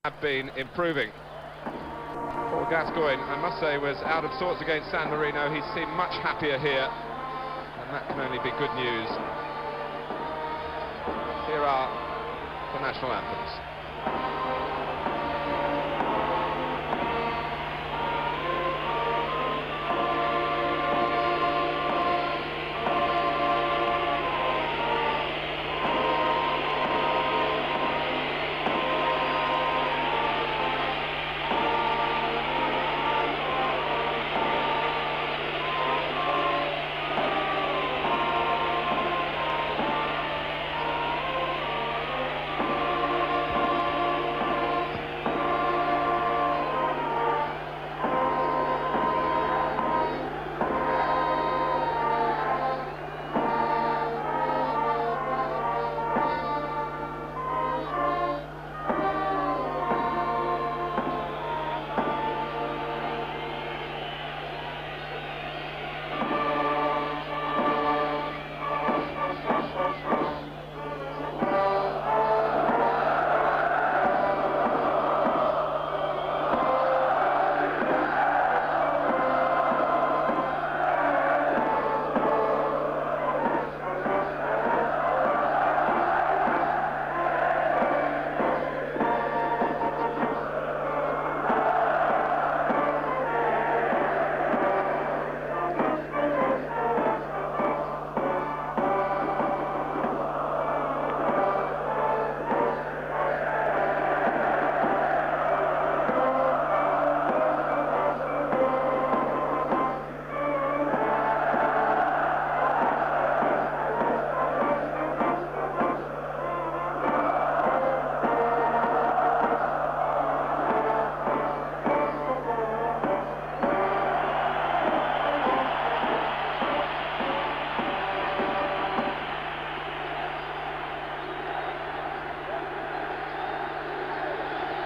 have been improving. Paul Gascoigne, I must say, was out of sorts against San Marino. He seemed much happier here, and that can only be good news. Here are the national anthems.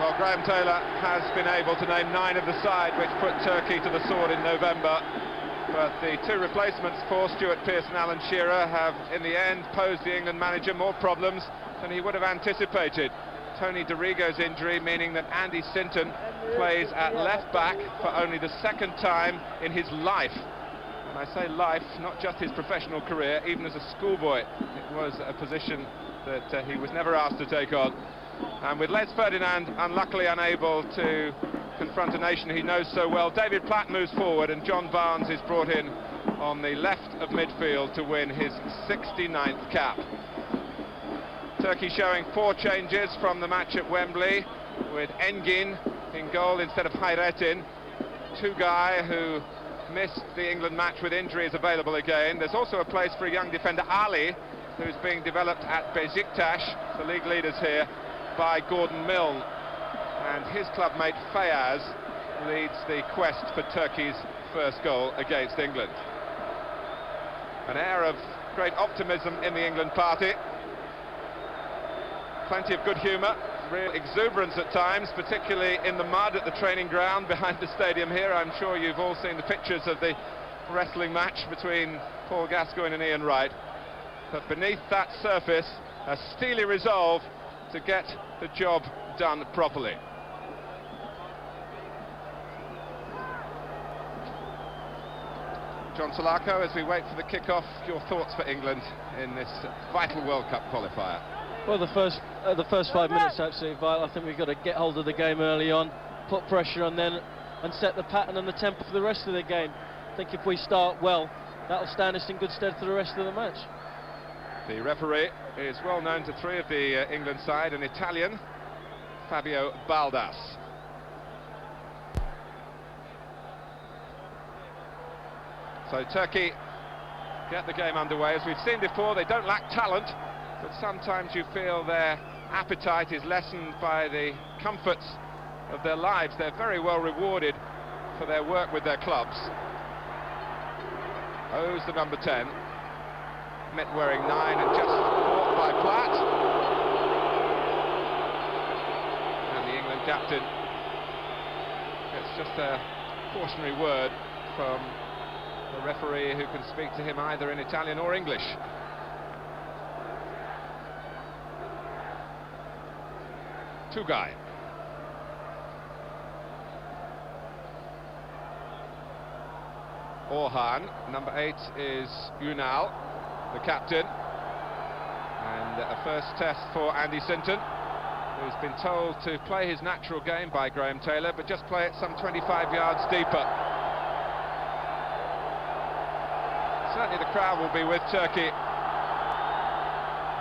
Well, Graham Taylor has been able to name 9 of the side which put Turkey to the sword in November, but the 2 replacements for Stuart Pearce and Alan Shearer have in the end posed the England manager more problems than he would have anticipated. Tony Dorigo's injury meaning that Andy Sinton plays at left back for only the 2nd time in his life. And I say life, not just his professional career, even as a schoolboy. It was a position that he was never asked to take on. And with Les Ferdinand unluckily unable to confront a nation he knows so well, David Platt moves forward and John Barnes is brought in on the left of midfield to win his 69th cap. Turkey showing 4 changes from the match at Wembley, with Engin in goal instead of Hayrettin. Tugay, who missed the England match with injury, is available again. There's also a place for a young defender, Ali, who's being developed at Besiktas, the league leaders here, by Gordon Milne, and his club mate Fayaz leads the quest for Turkey's first goal against England. An air of great optimism in the England party, plenty of good humour, real exuberance at times, particularly in the mud at the training ground behind the stadium here. I'm sure you've all seen the pictures of the wrestling match between Paul Gascoigne and Ian Wright, but beneath that surface a steely resolve to get the job done properly. John Salako, as we wait for the kick-off, your thoughts for England in this vital World Cup qualifier? Well, the first 5 minutes are absolutely vital. I think we've got to get hold of the game early on, put pressure on them, and set the pattern and the tempo for the rest of the game. I think if we start well, that'll stand us in good stead for the rest of the match. The referee is well known to 3 of the England side, an Italian, Fabio Baldas. So Turkey get the game underway. As we've seen before, they don't lack talent, but sometimes you feel their appetite is lessened by the comforts of their lives. They're very well rewarded for their work with their clubs. O's the number 10. Met wearing 9 and just caught by Platt. And the England captain gets just a cautionary word from the referee, who can speak to him either in Italian or English. Tugay. Orhan. Number 8 is Unal, the captain. And a first test for Andy Sinton, who's been told to play his natural game by Graham Taylor, but just play it some 25 yards deeper. Certainly the crowd will be with Turkey,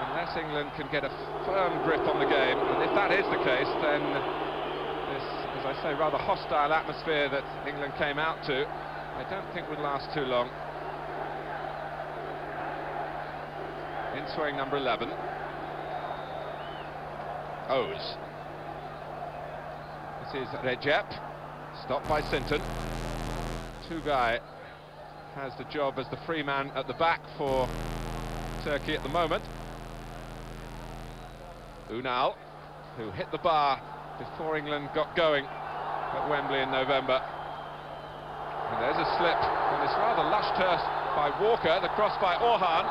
unless England can get a firm grip on the game. And if that is the case, then this, as I say, rather hostile atmosphere that England came out to, I don't think would last too long. In swing number 11. O's. This is Recep, stopped by Sinton. Tugay has the job as the free man at the back for Turkey at the moment. Unal, who hit the bar before England got going at Wembley in November. And there's a slip on this rather lush turf by Walker, the cross by Orhan.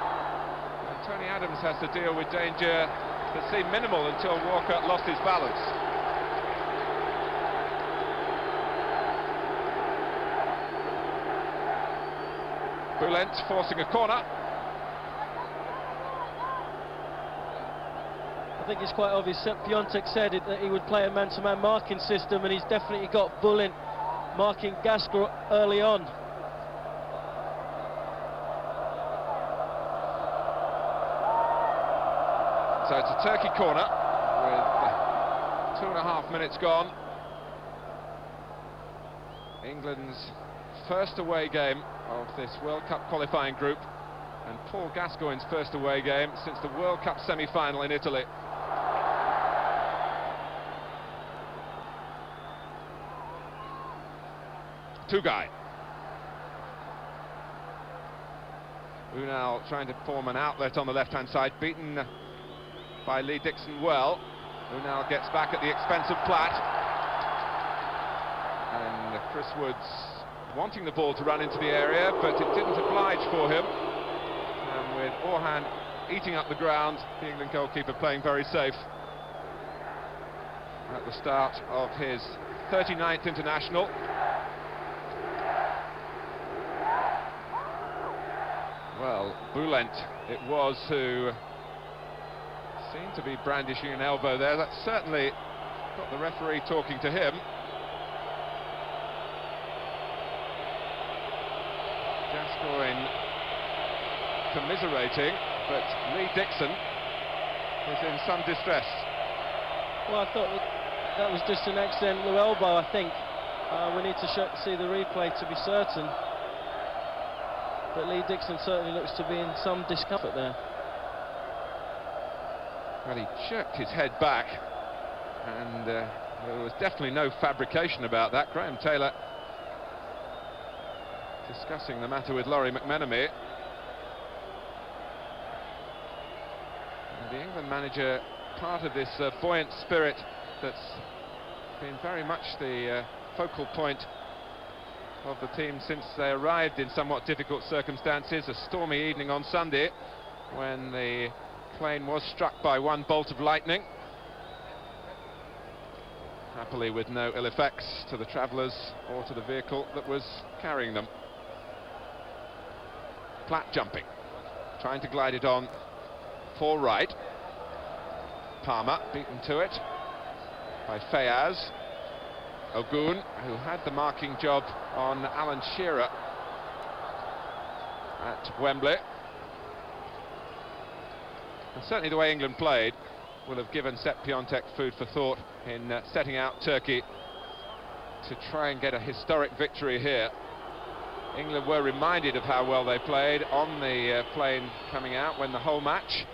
And Tony Adams has to deal with danger that seemed minimal until Walker lost his balance. Bülent forcing a corner. I think it's quite obvious. Piontek said that he would play a man-to-man marking system, and he's definitely got Bülent marking Gascoigne early on. So it's a Turkey corner with 2.5 minutes gone. England's first away game of this World Cup qualifying group, and Paul Gascoigne's first away game since the World Cup semi-final in Italy. Tugay. Unal trying to form an outlet on the left-hand side, beaten by Lee Dixon well. Unal gets back at the expense of Platt. And Chris Woods wanting the ball to run into the area, but it didn't oblige for him. And with Orhan eating up the ground, the England goalkeeper playing very safe at the start of his 39th international. Well, Bülent it was who seemed to be brandishing an elbow there. That certainly got the referee talking to him. Gascoigne commiserating, but Lee Dixon is in some distress. Well, I thought that was just an accidental elbow, I think. We need to see the replay to be certain. But Lee Dixon certainly looks to be in some discomfort there. Well, he jerked his head back, and there was definitely no fabrication about that. Graham Taylor discussing the matter with Laurie McMenemy. And the England manager, part of this buoyant spirit that's been very much the focal point of the team since they arrived in somewhat difficult circumstances. A stormy evening on Sunday when the plane was struck by one bolt of lightning, happily with no ill effects to the travellers or to the vehicle that was carrying them. Platt jumping, trying to glide it on for right. Palmer beaten to it by Fayaz. Ogun, who had the marking job on Alan Shearer at Wembley. And certainly the way England played will have given Sepp Piontek food for thought in setting out Turkey to try and get a historic victory here. England were reminded of how well they played on the plane coming out when the whole match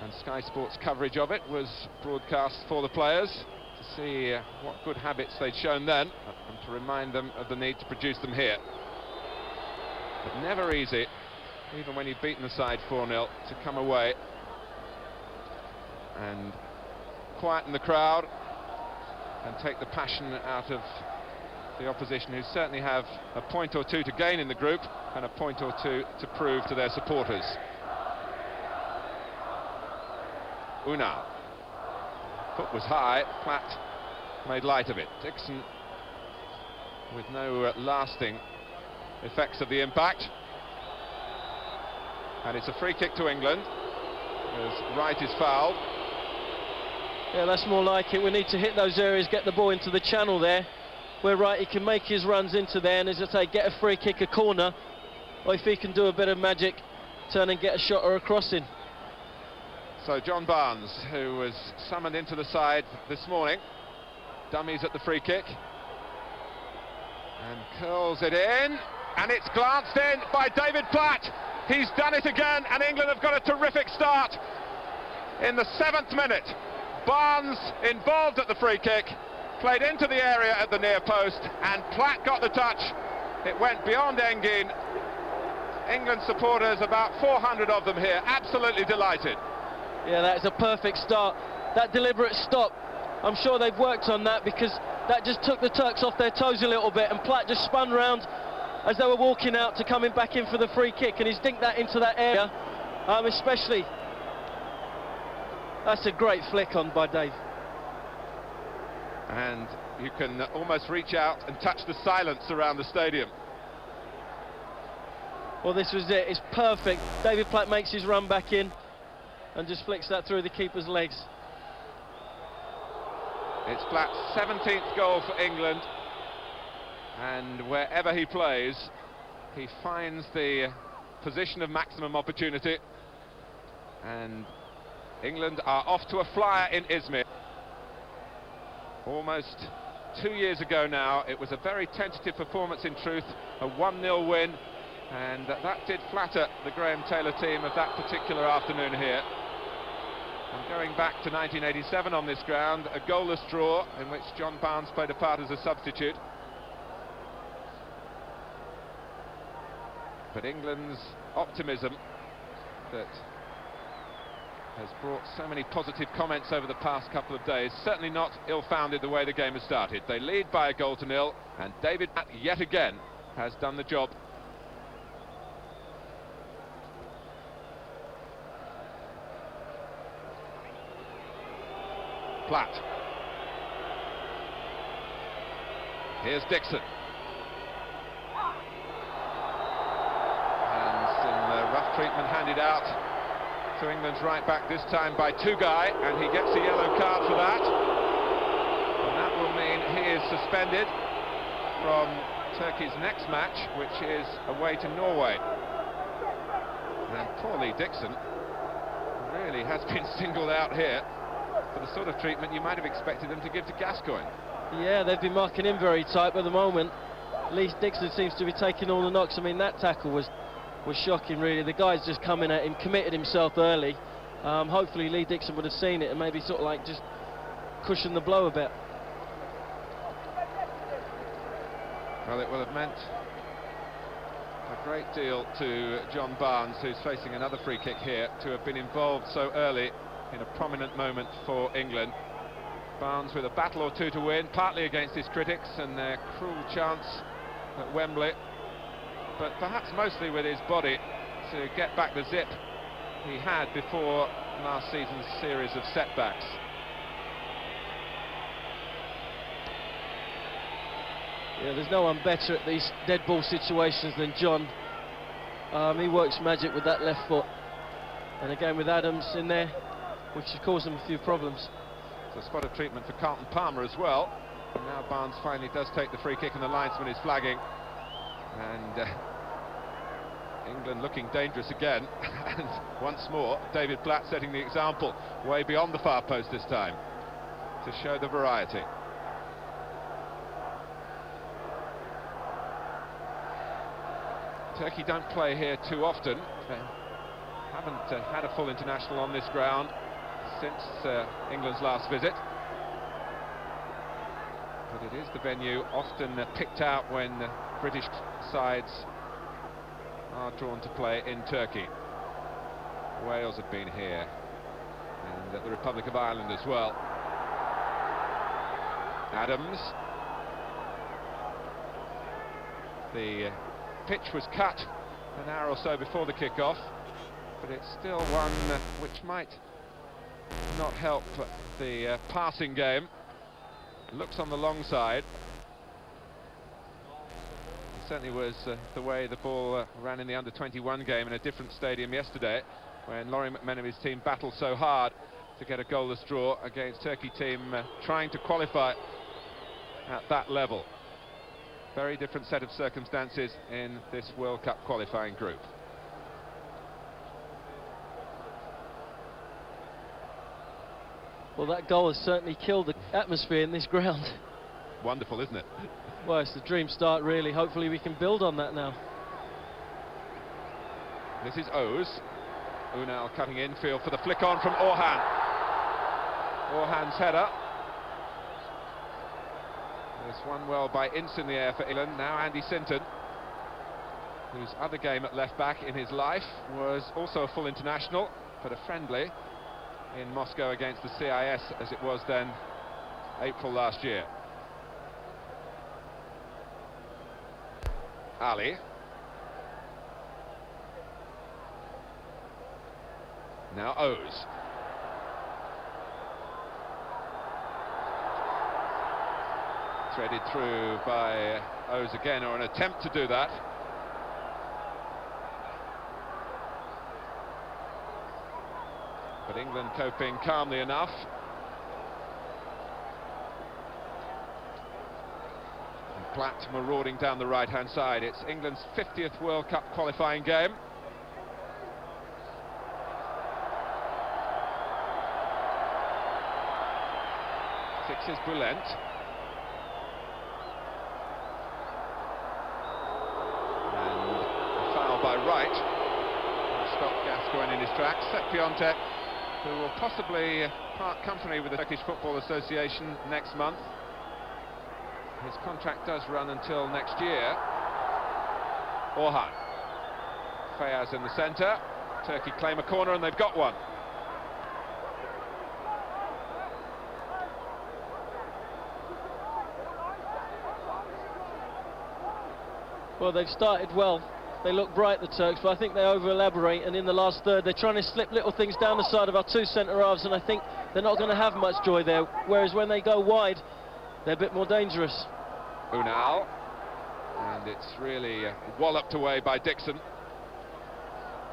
and SkySports coverage of it was broadcast for the players, to see what good habits they'd shown then and to remind them of the need to produce them here. But never easy, even when you've beaten the side 4-0, to come away and quieten the crowd and take the passion out of the opposition, who certainly have a point or two to gain in the group and a point or two to prove to their supporters. Unal. Foot was high, Platt made light of it. Dixon with no lasting effects of the impact. And it's a free kick to England, as Wright is fouled. Yeah, that's more like it. We need to hit those areas, get the ball into the channel there, where Wright can make his runs into there, and as I say, get a free kick, a corner, or if he can do a bit of magic, turn and get a shot or a crossing. So John Barnes, who was summoned into the side this morning, dummies at the free kick, and curls it in, and it's glanced in by David Platt. He's done it again, and England have got a terrific start in the 7th minute. Barnes involved at the free kick, played into the area at the near post, and Platt got the touch. It went beyond Engin. England supporters, about 400 of them here, absolutely delighted. Yeah, that's a perfect start. That deliberate stop, I'm sure they've worked on that, because that just took the Turks off their toes a little bit, and Platt just spun round as they were walking out to coming back in for the free kick, and he's dinked that into that area, especially. That's a great flick on by Dave. And you can almost reach out and touch the silence around the stadium. Well, this was it. It's perfect. David Platt makes his run back in and just flicks that through the keeper's legs. It's Platt's 17th goal for England, and wherever he plays, he finds the position of maximum opportunity, and England are off to a flyer in Izmir. Almost 2 years ago now, it was a very tentative performance in truth, a 1-0 win, and that did flatter the Graham Taylor team of that particular afternoon here. And going back to 1987 on this ground, a goalless draw in which John Barnes played a part as a substitute. But England's optimism that has brought so many positive comments over the past couple of days, certainly not ill-founded the way the game has started. They lead by a 1-0, and David Platt yet again has done the job. Platt. Here's Dixon. And some rough treatment handed out to England's right back, this time by Tugay, and he gets a yellow card for that. And that will mean he is suspended from Turkey's next match, which is away to Norway. And poor Lee Dixon really has been singled out here for the sort of treatment you might have expected them to give to Gascoigne. Yeah, they've been marking him very tight, but at the moment Lee Dixon seems to be taking all the knocks. I mean, that tackle was shocking, really. The guy's just coming at him, committed himself early. Hopefully Lee Dixon would have seen it and maybe sort of like just cushioned the blow a bit. Well, it will have meant a great deal to John Barnes, who's facing another free kick here, to have been involved so early in a prominent moment for England. Barnes with a battle or two to win, partly against his critics and their cruel chance at Wembley, but perhaps mostly with his body to get back the zip he had before last season's series of setbacks. Yeah, there's no one better at these dead ball situations than John. He works magic with that left foot, and again with Adams in there, which has caused them a few problems. It's a spot of treatment for Carlton Palmer as well. And now Barnes finally does take the free kick and the linesman is flagging. And England looking dangerous again. And once more, David Platt setting the example way beyond the far post this time to show the variety. Turkey don't play here too often. They haven't had a full international on this ground since England's last visit, but it is the venue often picked out when British sides are drawn to play in Turkey. Wales have been here, and the Republic of Ireland as well. Adams. The pitch was cut an hour or so before the kick-off, but it's still one which might not help the passing game. Looks on the long side. Certainly was the way the ball ran in the under-21 game in a different stadium yesterday, when Laurie McMenamin's team battled so hard to get a goalless draw against Turkey team trying to qualify at that level. Very different set of circumstances in this World Cup qualifying group. Well, that goal has certainly killed the atmosphere in this ground. Wonderful, isn't it? Well, it's the dream start, really. Hopefully we can build on that now. This is Oz. Unal cutting infield for the flick on from Orhan. Orhan's header. There's one well by Ince in the air for England. Now Andy Sinton, whose other game at left back in his life was also a full international, but a friendly in Moscow against the CIS, as it was then April last year. Ali. Now Oz. Threaded through by Oz again, or an attempt to do that. But England coping calmly enough. And Platt marauding down the right-hand side. It's England's 50th World Cup qualifying game. Fixes Bülent. And a foul by Wright. Stopped Gascoigne in his tracks. Set Piontek, who will possibly part company with the Turkish Football Association next month. His contract does run until next year. Orhan. Feyyaz in the centre. Turkey claim a corner, and they've got one. Well, they've started well. They look bright, the Turks, but I think they over-elaborate, and in the last third they're trying to slip little things down the side of our two centre-halves, and I think they're not going to have much joy there, whereas when they go wide, they're a bit more dangerous. Unal, and it's really walloped away by Dixon.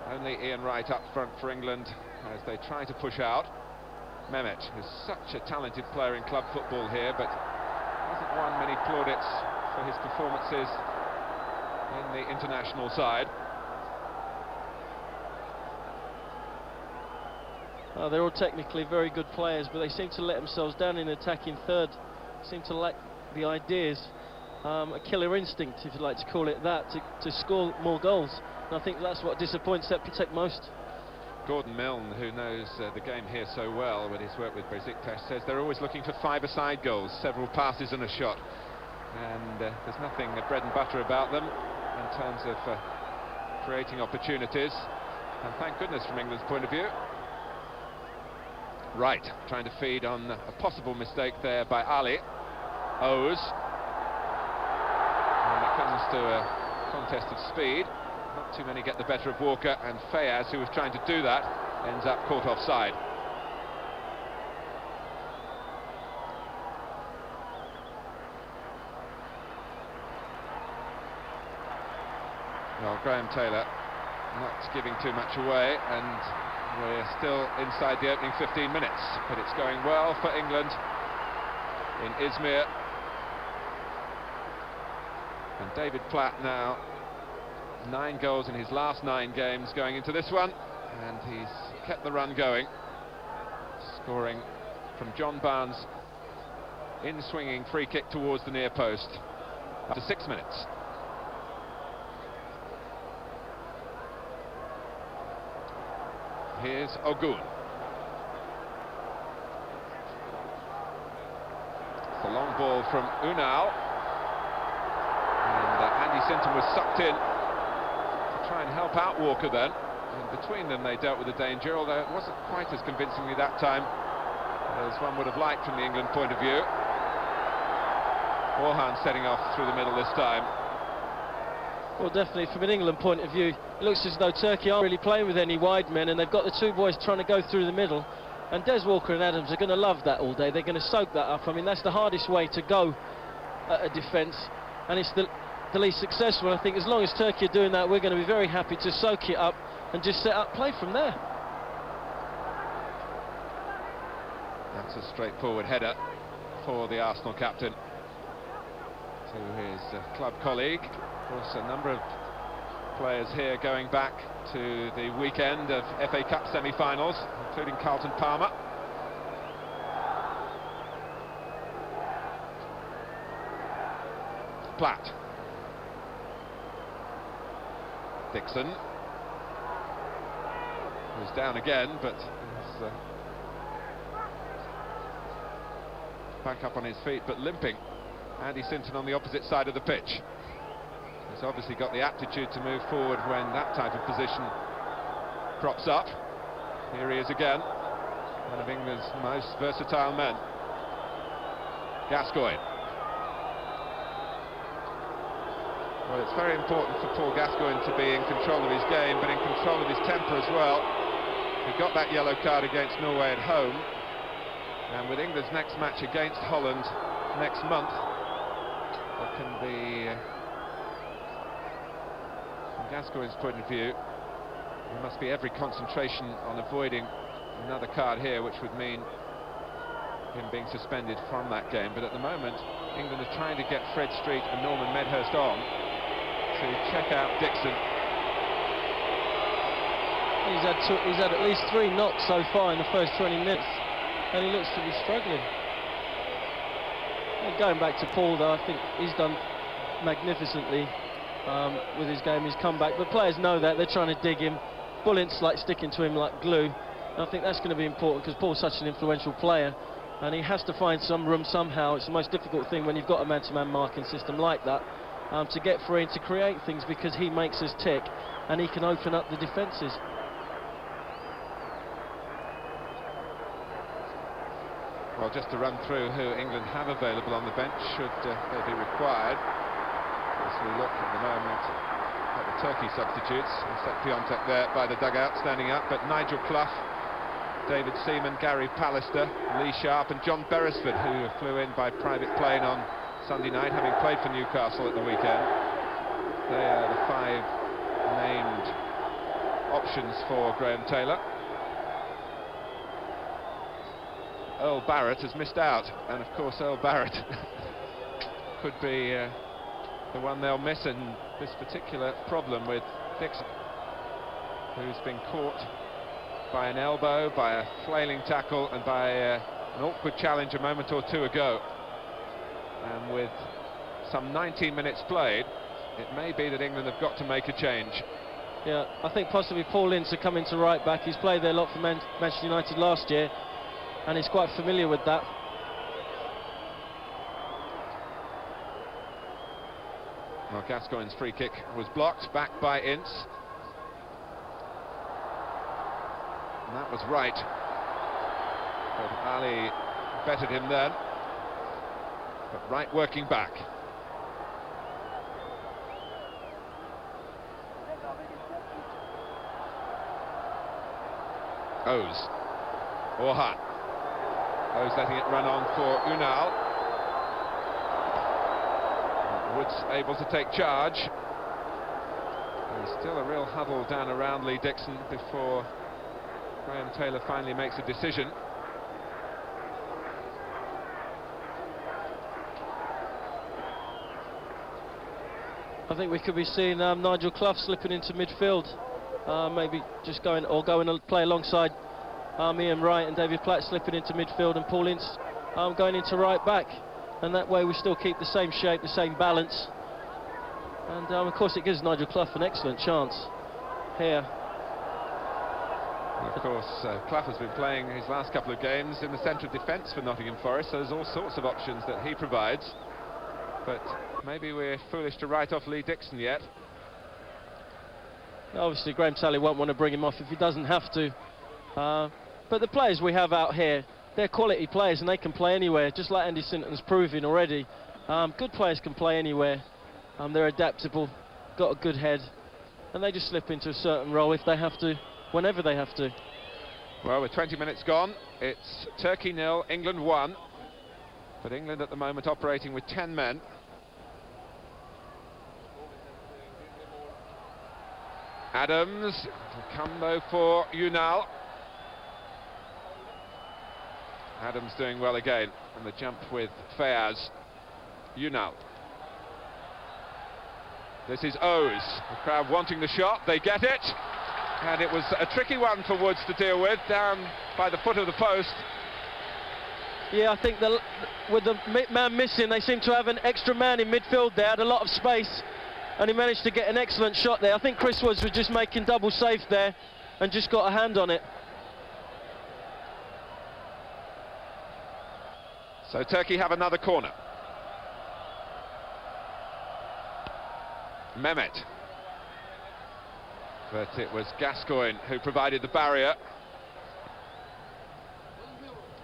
Only Ian Wright up front for England as they try to push out. Mehmet is such a talented player in club football here, but hasn't won many plaudits for his performances in the international side. They're all technically very good players, but they seem to let themselves down in attacking third. Seem to lack the ideas, a killer instinct, if you'd like to call it that, to score more goals. And I think that's what disappoints Septek most. Gordon Milne, who knows the game here so well with his work with Besiktas, says they're always looking for five-a-side goals, several passes and a shot. And there's nothing bread and butter about them in terms of creating opportunities, and thank goodness from England's point of view. Right, trying to feed on a possible mistake there by Ali. Oz. And it comes to a contest of speed. Not too many get the better of Walker, and Feyyaz, who was trying to do that, ends up caught offside. Well, Graham Taylor not giving too much away, and we're still inside the opening 15 minutes, but it's going well for England in Izmir. And David Platt now, 9 goals in his last 9 games going into this one, and he's kept the run going, scoring from John Barnes' in-swinging free kick towards the near post after 6 minutes. Here's Ogun. It's a long ball from Unal. And Andy Sinton was sucked in to try and help out Walker then. And between them they dealt with the danger, although it wasn't quite as convincingly that time as one would have liked from the England point of view. Orhan setting off through the middle this time. Well, definitely from an England point of view, it looks as though Turkey aren't really playing with any wide men, and they've got the two boys trying to go through the middle. And Des Walker and Adams are going to love that all day. They're going to soak that up. I mean, that's the hardest way to go at a defence, and it's the the least successful. I think as long as Turkey are doing that, we're going to be very happy to soak it up and just set up play from there. That's a straightforward header for the Arsenal captain to his club colleague. Of course, a number of players here going back to the weekend of FA Cup semi-finals, including Carlton Palmer. Platt. Dixon. Who's down again, but is back up on his feet, but limping. Andy Sinton on the opposite side of the pitch. He's obviously got the aptitude to move forward when that type of position crops up. Here he is again, one of England's most versatile men. Gascoigne. Well, it's very important for Paul Gascoigne to be in control of his game, but in control of his temper as well. He got that yellow card against Norway at home, and with England's next match against Holland next month, there can be, from Gascoigne's point of view, there must be every concentration on avoiding another card here, which would mean him being suspended from that game. But at the moment, England are trying to get Fred Street and Norman Medhurst on to check out Dixon. He's had at least 3 knocks so far in the first 20 minutes, and he looks to be struggling. And going back to Paul, though, I think he's done magnificently with his game. He's come back, but players know that. They're trying to dig him. Bullent's like sticking to him like glue, and I think that's going to be important because Paul's such an influential player, and he has to find some room somehow. It's the most difficult thing when you've got a man-to-man marking system like that, to get free and to create things, because he makes us tick and he can open up the defences. Well, just to run through who England have available on the bench should they be required. As we look at the moment at the Turkey substitutes, Set Piontek there by the dugout standing up, but Nigel Clough, David Seaman, Gary Pallister, Lee Sharp and John Beresford, who flew in by private plane on Sunday night, having played for Newcastle at the weekend. They are the 5 named options for Graham Taylor. Earl Barrett has missed out, and of course Earl Barrett could be the one they'll miss in this particular problem with Dixon, who's been caught by an elbow, by a flailing tackle and by an awkward challenge a moment or two ago. And with some 19 minutes played, it may be that England have got to make a change. Yeah, I think possibly Paul Ince will come into right back. He's played there a lot for Manchester United last year, and he's quite familiar with that. Well, Gascoigne's free kick was blocked back by Ince, and that was right, but Ali bettered him then. But right working back. Oz. Orhan. Oz letting it run on for Unal. Woods able to take charge. There's still a real huddle down around Lee Dixon before Graham Taylor finally makes a decision. I think we could be seeing Nigel Clough slipping into midfield, maybe just going and play alongside Ian Wright, and David Platt slipping into midfield, and Paul Ince going into right back, and that way we still keep the same shape, the same balance, and of course it gives Nigel Clough an excellent chance here. And of course, Clough has been playing his last couple of games in the centre of defence for Nottingham Forest, so there's all sorts of options that he provides. But maybe we're foolish to write off Lee Dixon yet. Obviously Graham Taylor won't want to bring him off if he doesn't have to. But the players we have out here, they're quality players and they can play anywhere, just like Andy Sinton's proving already. Good players can play anywhere. They're adaptable, got a good head, and they just slip into a certain role if they have to, whenever they have to. Well, with 20 minutes gone, it's Turkey 0, England 1. But England at the moment operating with 10 men. Adams will come though for Unal. Adams doing well again, and the jump with Fayaz. Unal. This is O's. The crowd wanting the shot, they get it. And it was a tricky one for Woods to deal with, down by the foot of the post. Yeah, I think with the man missing, they seem to have an extra man in midfield there, had a lot of space, and he managed to get an excellent shot there. I think Chris Woods was just making double safe there and just got a hand on it. So Turkey have another corner. Mehmet. But it was Gascoigne who provided the barrier.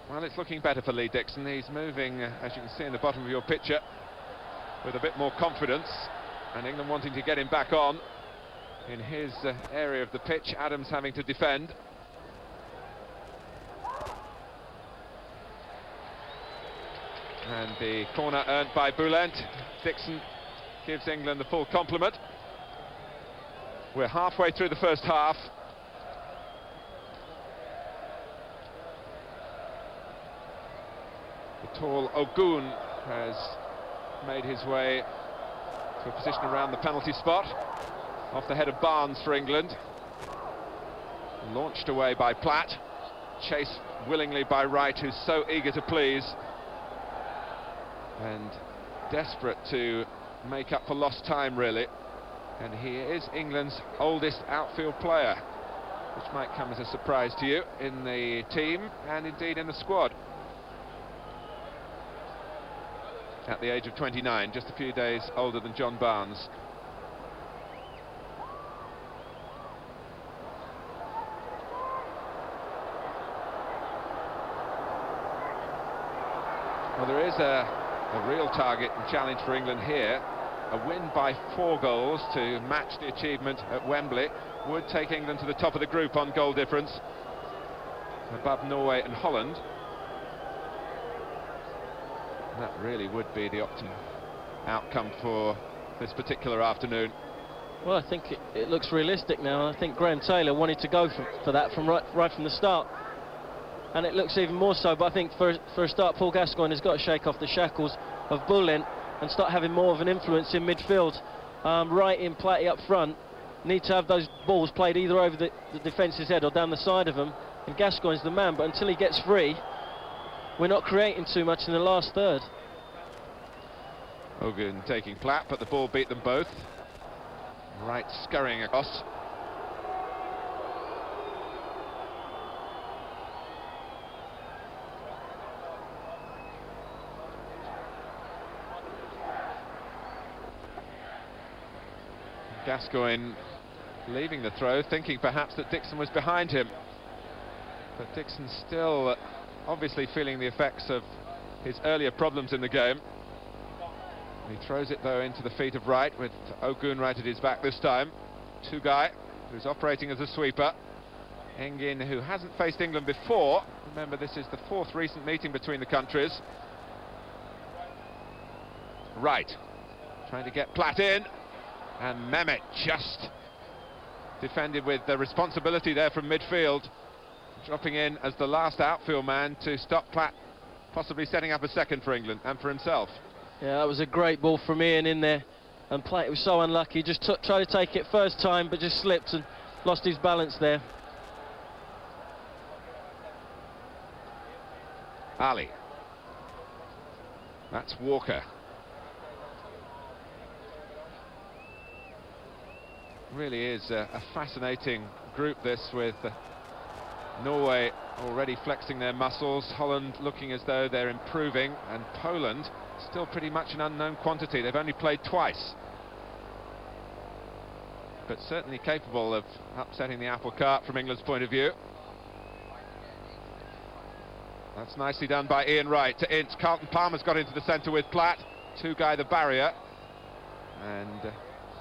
Well, it's looking better for Lee Dixon. He's moving, as you can see in the bottom of your picture, with a bit more confidence, and England wanting to get him back on in his area of the pitch. Adams having to defend. And the corner earned by Bülent. Dixon gives England the full complement. We're halfway through the first half. The tall Ogun has made his way to a position around the penalty spot, off the head of Barnes for England. Launched away by Platt, chased willingly by Wright, who's so eager to please and desperate to make up for lost time, really. And he is England's oldest outfield player, which might come as a surprise to you in the team and indeed in the squad. At the age of 29, just a few days older than John Barnes. Well, there is a real target and challenge for England here. A win by 4 goals to match the achievement at Wembley would take England to the top of the group on goal difference, above Norway and Holland. That really would be the optimum outcome for this particular afternoon. Well, I think it looks realistic now. I think Graham Taylor wanted to go for that from right from the start, and it looks even more so. But I think for a start, Paul Gascoigne has got to shake off the shackles of Bülent and start having more of an influence in midfield. Wright and Platt up front need to have those balls played either over the defence's head or down the side of them, and Gascoigne's the man. But until he gets free, we're not creating too much in the last third. Ogun taking Platt, but the ball beat them both. Wright scurrying across. Gascoigne leaving the throw, thinking perhaps that Dixon was behind him. But Dixon still obviously feeling the effects of his earlier problems in the game. He throws it though into the feet of Wright, with Ogun right at his back this time. Tugay, who's operating as a sweeper. Engin, who hasn't faced England before. Remember, this is the 4th recent meeting between the countries. Wright trying to get Platt in, and Mehmet just defended with the responsibility there from midfield, dropping in as the last outfield man to stop Platt possibly setting up a second for England and for himself. Yeah, that was a great ball from Ian in there, and Platt was so unlucky. Just tried to take it first time, but just slipped and lost his balance there. Ali. That's Walker. Really is a fascinating group, this, with Norway already flexing their muscles, Holland looking as though they're improving, and Poland still pretty much an unknown quantity. They've only played twice, but certainly capable of upsetting the apple cart from England's point of view. That's nicely done by Ian Wright to Ince. Carlton Palmer's got into the centre with Platt. Tugay the barrier, and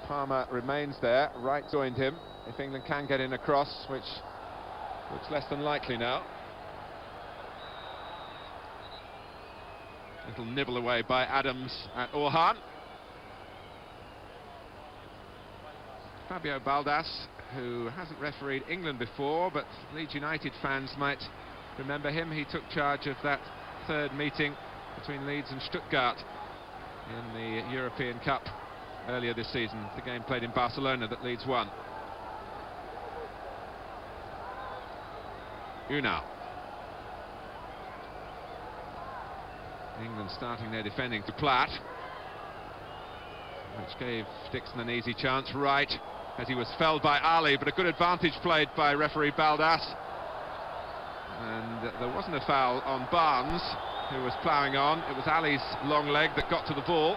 Palmer remains there. Wright joined him. If England can get in across, which looks less than likely now. Little nibble away by Adams at Orhan. Fabio Baldas, who hasn't refereed England before, but Leeds United fans might remember him. He took charge of that third meeting between Leeds and Stuttgart in the European Cup earlier this season, the game played in Barcelona that Leeds won. Unal. England starting their defending to Platt, which gave Dixon an easy chance. Right, as he was felled by Ali, but a good advantage played by referee Baldas. And there wasn't a foul on Barnes, who was ploughing on. It was Ali's long leg that got to the ball.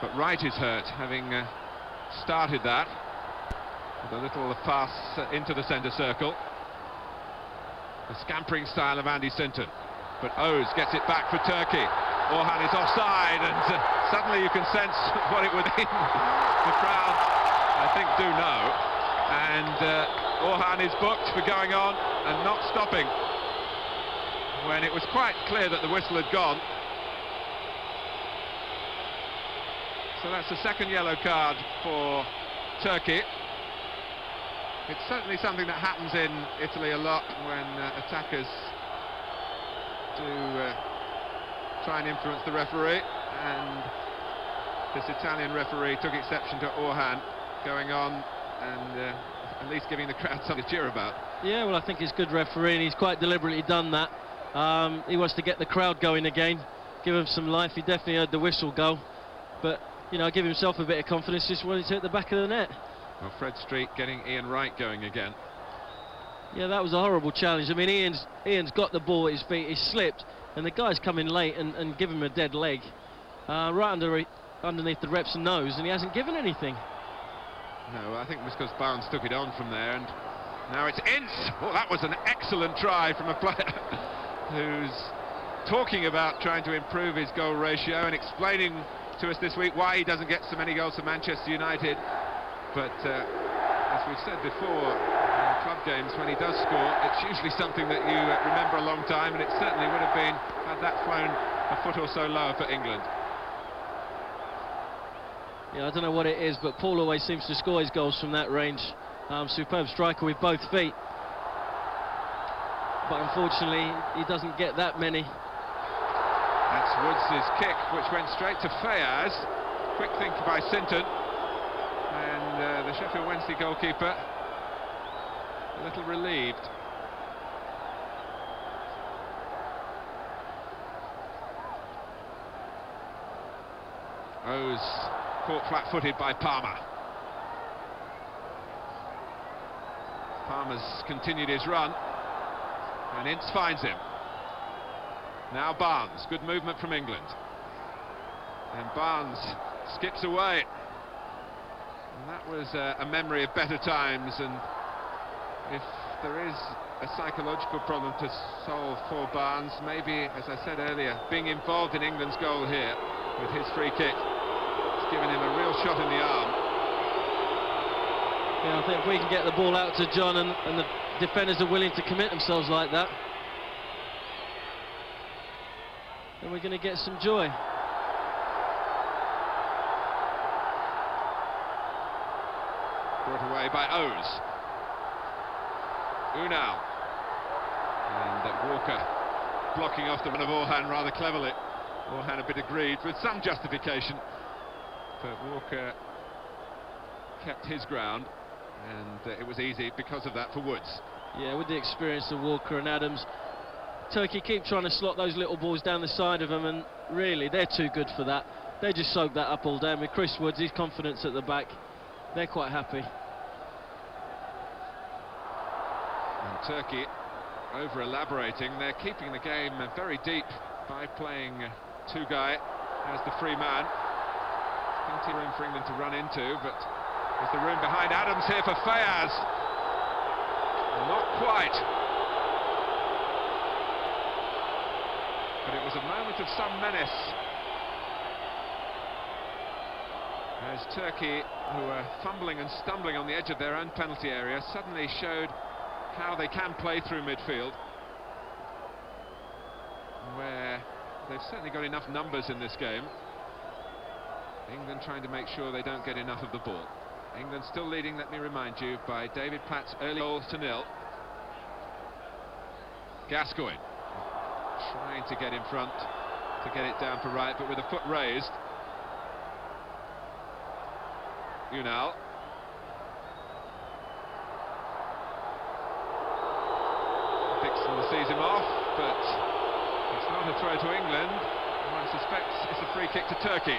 But Wright is hurt, having started that with a little pass into the centre circle. The scampering style of Andy Sinton. But Oz gets it back for Turkey. Orhan is offside, and suddenly you can sense what it would mean. The crowd, I think, do know. And Orhan is booked for going on and not stopping when it was quite clear that the whistle had gone. So that's the second yellow card for Turkey. It's certainly something that happens in Italy a lot when attackers do try and influence the referee, and this Italian referee took exception to Orhan going on and at least giving the crowd something to cheer about. Yeah, well, I think he's good referee, and he's quite deliberately done that. He wants to get the crowd going again, give him some life. He definitely heard the whistle go, but you know, give himself a bit of confidence, just wanted to hit the back of the net. Well, Fred Street getting Ian Wright going again. Yeah, that was a horrible challenge. I mean, Ian's got the ball at his feet, he slipped, and the guy's come in late and give him a dead leg, right underneath the rep's nose, and he hasn't given anything. No, I think it was because Barnes took it on from there, and now it's Ince. Well, that was an excellent try from a player who's talking about trying to improve his goal ratio and explaining to us this week why he doesn't get so many goals for Manchester United. But as we've said before, in club games, when he does score, it's usually something that you remember a long time, and it certainly would have been, had that flown a foot or so lower for England. Yeah, I don't know what it is, but Paul always seems to score his goals from that range. Superb striker with both feet, but unfortunately he doesn't get that many. That's Woods' kick, which went straight to Fayaz. Quick think by Sinton, and the Sheffield Wednesday goalkeeper a little relieved. O's caught flat-footed by Palmer. Palmer's continued his run, and Ince finds him. Now Barnes, good movement from England, and Barnes skips away, and that was a memory of better times. And if there is a psychological problem to solve for Barnes, maybe, as I said earlier, being involved in England's goal here with his free kick, it's given him a real shot in the arm. Yeah, I think if we can get the ball out to John and the defenders are willing to commit themselves like that, then we're going to get some joy. Brought away by Oz. Unal. And Walker blocking off the run of Orhan rather cleverly. Orhan a bit aggrieved with some justification, but Walker kept his ground, and it was easy because of that for Woods. Yeah, with the experience of Walker and Adams, Turkey keep trying to slot those little balls down the side of them, and really they're too good for that. They just soak that up all day, and with Chris Woods, his confidence at the back, they're quite happy. And Turkey over elaborating, they're keeping the game very deep by playing Tugay as the free man. Plenty of room for England to run into, but there's the room behind Adams here for Fayaz. Not quite. But it was a moment of some menace, as Turkey, who were fumbling and stumbling on the edge of their own penalty area, suddenly showed how they can play through midfield, where they've certainly got enough numbers in this game. England trying to make sure they don't get enough of the ball. England still leading, let me remind you, by David Platt's early goal to 0. Gascoigne trying to get in front to get it down for right, but with a foot raised. Unal. Dixon sees him off, but it's not a throw to England. One suspects it's a free kick to Turkey.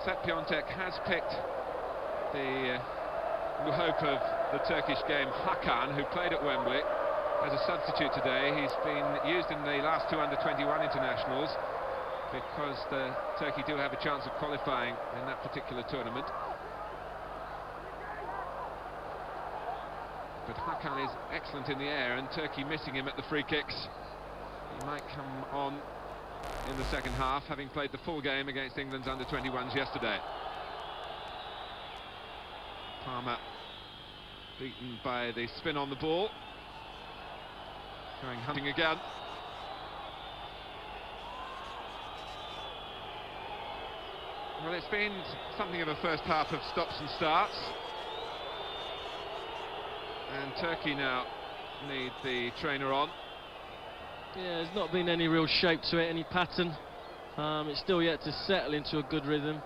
Sepp Piontek has picked the hope of the Turkish game, Hakan, who played at Wembley as a substitute today. He's been used in the last 2 under-21 internationals because Turkey do have a chance of qualifying in that particular tournament. But Hakan is excellent in the air, and Turkey missing him at the free kicks. He might come on in the second half, having played the full game against England's under-21s yesterday. Palmer beaten by the spin on the ball. Going hunting again. Well, it's been something of a first half of stops and starts. And Turkey now need the trainer on. Yeah, there's not been any real shape to it, any pattern. It's still yet to settle into a good rhythm.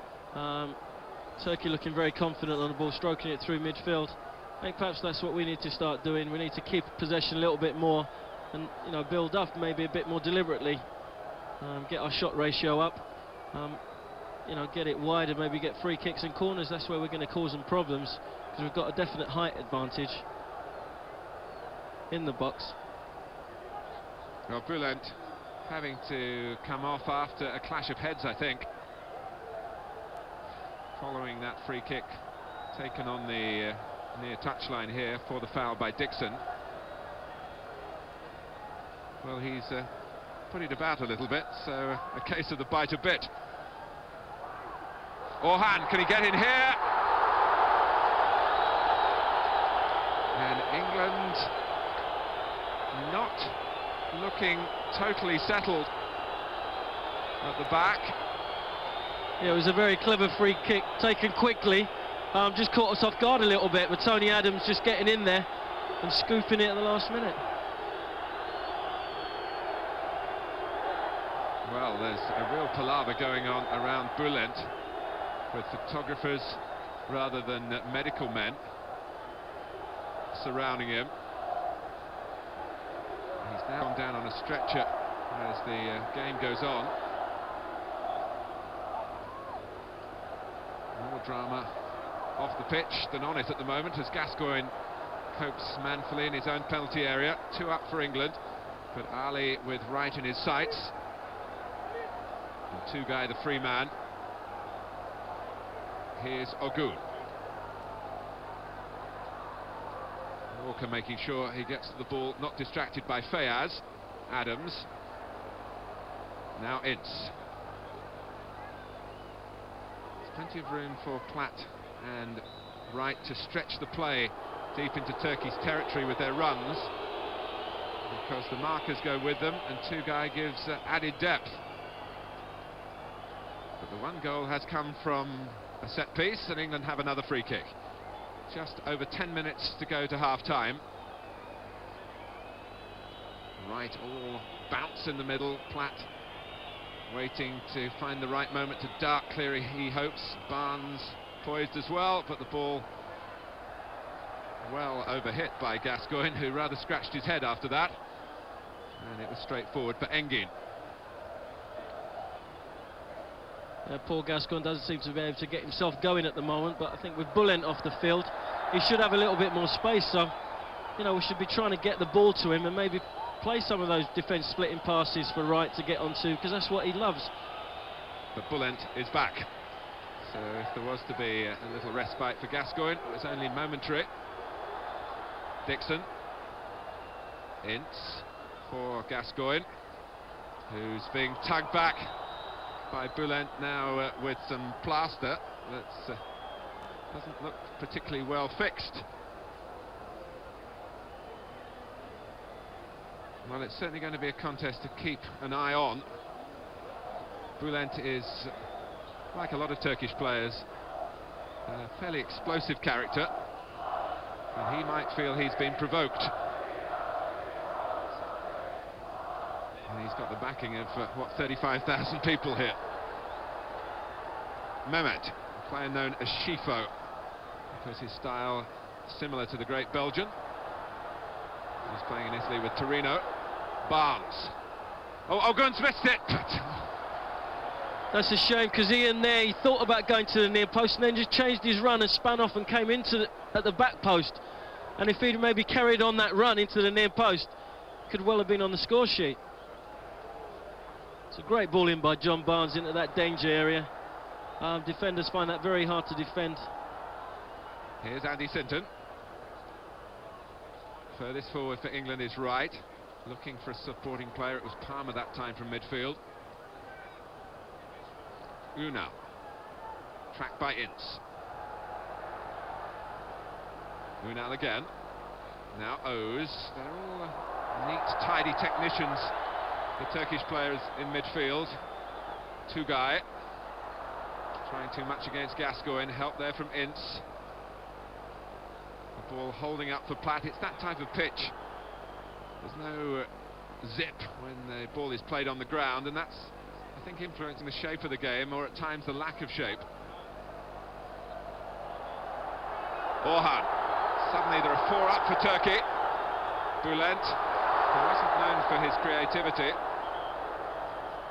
Turkey looking very confident on the ball, stroking it through midfield. I think perhaps that's what we need to start doing. We need to keep possession a little bit more and, you know, build up maybe a bit more deliberately. Get our shot ratio up. You know, get it wider, maybe get free kicks and corners. That's where we're going to cause them problems, because we've got a definite height advantage in the box. Well, Bülent having to come off after a clash of heads, I think, following that free kick taken on the near touchline here for the foul by Dixon. Well, he's put it about a little bit, so a case of the bite a bit. Orhan, can he get in here? And England not looking totally settled at the back. Yeah, it was a very clever free kick taken quickly. Just caught us off guard a little bit, but Tony Adams just getting in there and scooping it at the last minute. Well, there's a real palaver going on around Bülent, with photographers rather than medical men surrounding him. He's now gone down on a stretcher as the game goes on. More drama off the pitch than on it at the moment, as Gascoigne copes manfully in his own penalty area. 2 up for England, but Ali with right in his sights. And Tugay, the free man. Here's Ogun. Walker making sure he gets to the ball, not distracted by Fayaz. Adams. Now Ince. There's plenty of room for Platt and Wright to stretch the play deep into Turkey's territory with their runs, because the markers go with them, and Tugay gives added depth. But the one goal has come from a set piece, and England have another free kick. Just over 10 minutes to go to half-time. Right, all bounce in the middle. Platt waiting to find the right moment to dart clear, he hopes. Barnes poised as well, but the ball well overhit by Gascoigne, who rather scratched his head after that. And it was straightforward for Engin. Poor Gascoigne doesn't seem to be able to get himself going at the moment, but I think with Bülent off the field, he should have a little bit more space. So, you know, we should be trying to get the ball to him and maybe play some of those defence splitting passes for Wright to get onto, because that's what he loves. But Bülent is back, so if there was to be a little respite for Gascoigne, it was only momentary. Dixon. Ince for Gascoigne, who's being tugged back by Bülent now with some plaster that doesn't look particularly well fixed. Well, it's certainly going to be a contest to keep an eye on. Bülent is, like a lot of Turkish players, a fairly explosive character, and he might feel he's been provoked. And he's got the backing of, 35,000 people here. Mehmet, a player known as Schifo, because his style similar to the great Belgian. He's playing in Italy with Torino. Barnes. Oh, Guns missed it! That's a shame, because Ian there, he thought about going to the near post and then just changed his run and spun off and came into at the back post. And if he'd maybe carried on that run into the near post, could well have been on the score sheet. It's a great ball in by John Barnes into that danger area. Defenders find that very hard to defend. Here's Andy Sinton. Furthest forward for England is Wright, looking for a supporting player. It was Palmer that time from midfield. Unal, tracked by Ince. Unal again. Now Oz. They're all neat, tidy technicians, the Turkish players in midfield. Tugay trying too much against Gascoigne. Help there from Ince. The ball holding up for Platt. It's that type of pitch. There's no zip when the ball is played on the ground, and that's, I think, influencing the shape of the game, or at times the lack of shape. Orhan. Suddenly there are 4 up for Turkey. Bülent, who isn't known for his creativity,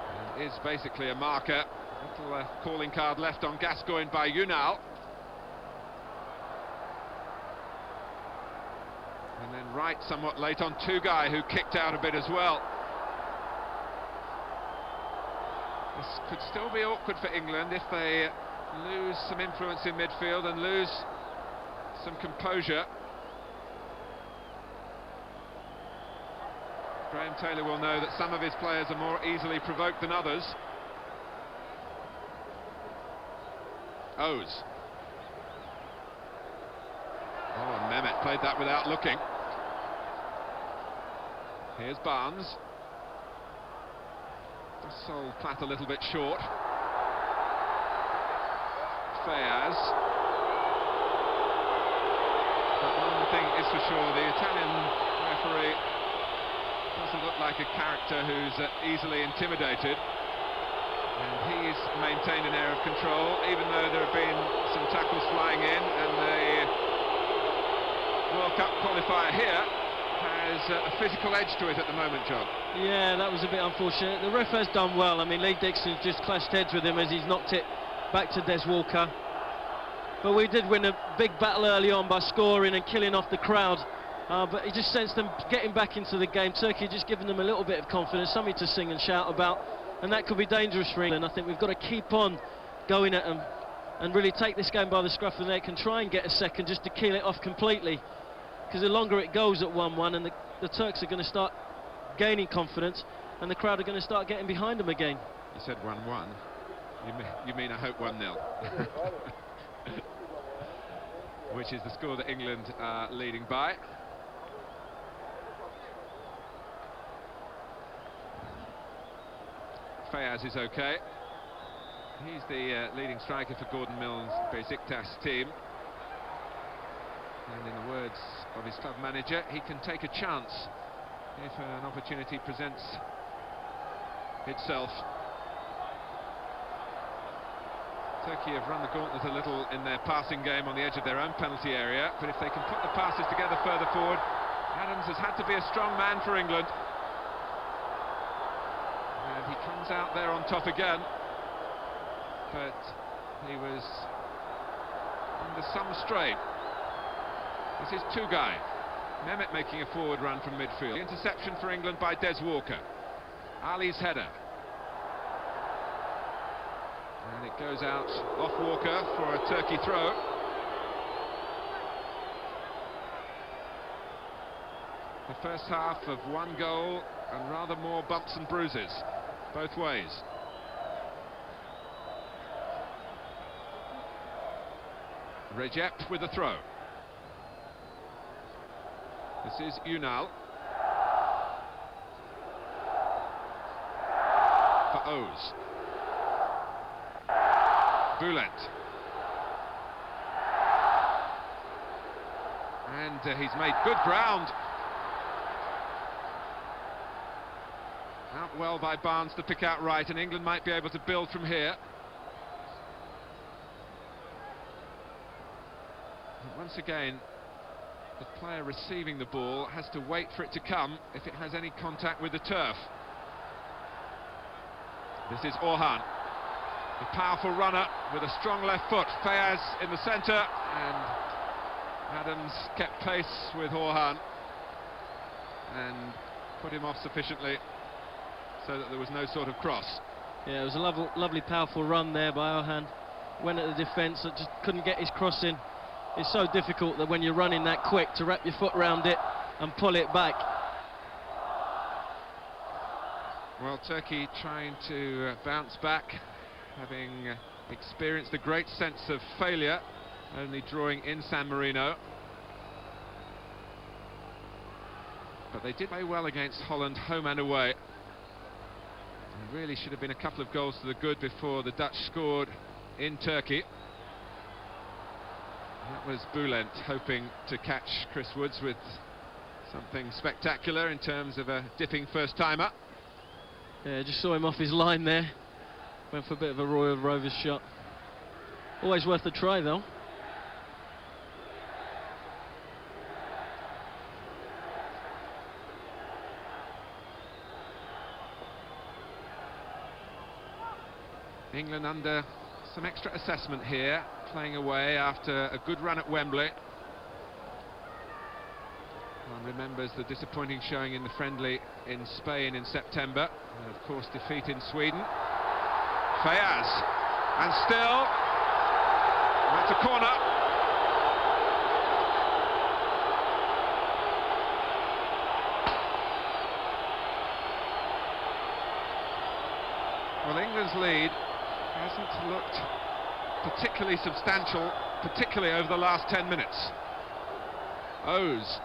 and is basically a marker. Little calling card left on Gascoigne by Unal. And then Wright somewhat late on Tugay, who kicked out a bit as well. This could still be awkward for England if they lose some influence in midfield and lose some composure. Graham Taylor will know that some of his players are more easily provoked than others. Oz. Oh, and Mehmet played that without looking. Here's Barnes. Sold Platt a little bit short. Fayaz. But one thing is for sure, the Italian referee doesn't look like a character who's easily intimidated. And he's maintained an air of control, even though there have been some tackles flying in, and the World Cup qualifier here has a physical edge to it at the moment, John. Yeah, that was a bit unfortunate. The ref has done well. I mean, Lee Dixon's just clashed heads with him as he's knocked it back to Des Walker. But we did win a big battle early on by scoring and killing off the crowd. But it just sensed them getting back into the game. Turkey just giving them a little bit of confidence, something to sing and shout about. And that could be dangerous for England. I think we've got to keep on going at them and really take this game by the scruff of the neck and try and get a second just to kill it off completely. Because the longer it goes at 1-1, and the Turks are going to start gaining confidence, and the crowd are going to start getting behind them again. You said 1-1. You mean I hope 1-0. Which is the score that England are leading by. Fayaz is okay. He's the leading striker for Gordon Milne's Besiktas team. And in the words of his club manager, he can take a chance if an opportunity presents itself. Turkey have run the gauntlet a little in their passing game on the edge of their own penalty area, but if they can put the passes together further forward, Adams has had to be a strong man for England. And he comes out there on top again, but he was under some strain. This is Tugay. Mehmet making a forward run from midfield. The interception for England by Des Walker. Ali's header. And it goes out off Walker for a Turkey throw. The first half of 1 goal and rather more bumps and bruises both ways. Recep with the throw. This is Unal. Oz. Boulet. And he's made good ground. Out well by Barnes to pick out right, and England might be able to build from here. But once again, the player receiving the ball has to wait for it to come if it has any contact with the turf. This is Orhan, a powerful runner with a strong left foot. Fayaz in the centre, and Adams kept pace with Orhan and put him off sufficiently so that there was no sort of cross. Yeah, it was a lovely powerful run there by Orhan. Went at the defence, but just couldn't get his cross in. It's so difficult that when you're running that quick to wrap your foot around it and pull it back. Well, Turkey trying to bounce back, having experienced a great sense of failure, only drawing in San Marino. But they did play well against Holland, home and away. There really should have been a couple of goals to the good before the Dutch scored in Turkey. That was Boulet hoping to catch Chris Woods with something spectacular in terms of a dipping first-timer. Yeah, just saw him off his line there. Went for a bit of a Royal Rovers shot. Always worth a try, though. England under some extra assessment here, playing away after a good run at Wembley. One remembers the disappointing showing in the friendly in Spain in September, and of course defeat in Sweden. Fayaz, and still, that's a corner. Well, England's lead hasn't looked particularly substantial, particularly over the last 10 minutes. Oz.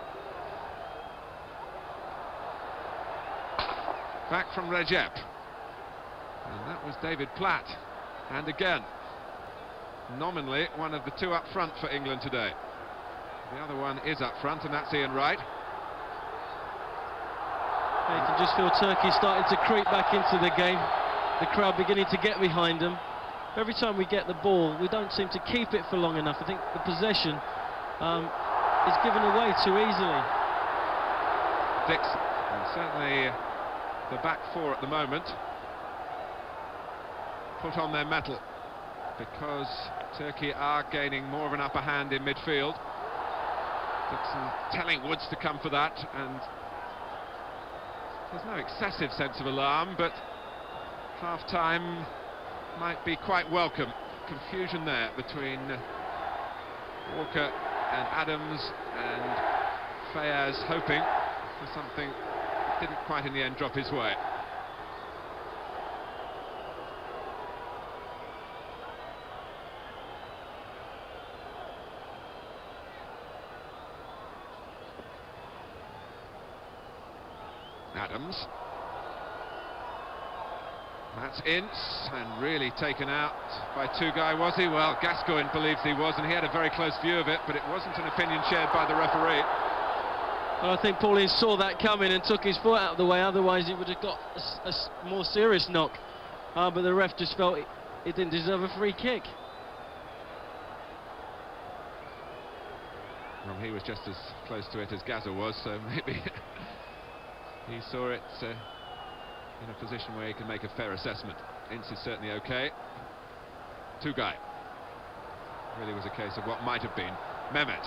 Back from Recep. And that was David Platt. And again, nominally one of the two up front for England today. The other one is up front, and that's Ian Wright. You can just feel Turkey starting to creep back into the game. The crowd beginning to get behind them. Every time we get the ball, we don't seem to keep it for long enough. I think the possession is given away too easily. Dixon, and certainly the back four at the moment, put on their mettle because Turkey are gaining more of an upper hand in midfield. Dixon telling Woods to come for that, and there's no excessive sense of alarm, but half-time might be quite welcome. Confusion there between Walker and Adams, and Fayaz hoping for something that didn't quite in the end drop his way. Adams. That's Ince, and really taken out by Tugay, was he? Well, Gascoigne believes he was, and he had a very close view of it, but it wasn't an opinion shared by the referee. Well, I think Pauline saw that coming and took his foot out of the way, otherwise he would have got a more serious knock. But the ref just felt it didn't deserve a free kick. Well, he was just as close to it as Gaza was, so maybe he saw it in a position where he can make a fair assessment. Ince is certainly okay. Tugay. Really was a case of what might have been. Mehmet.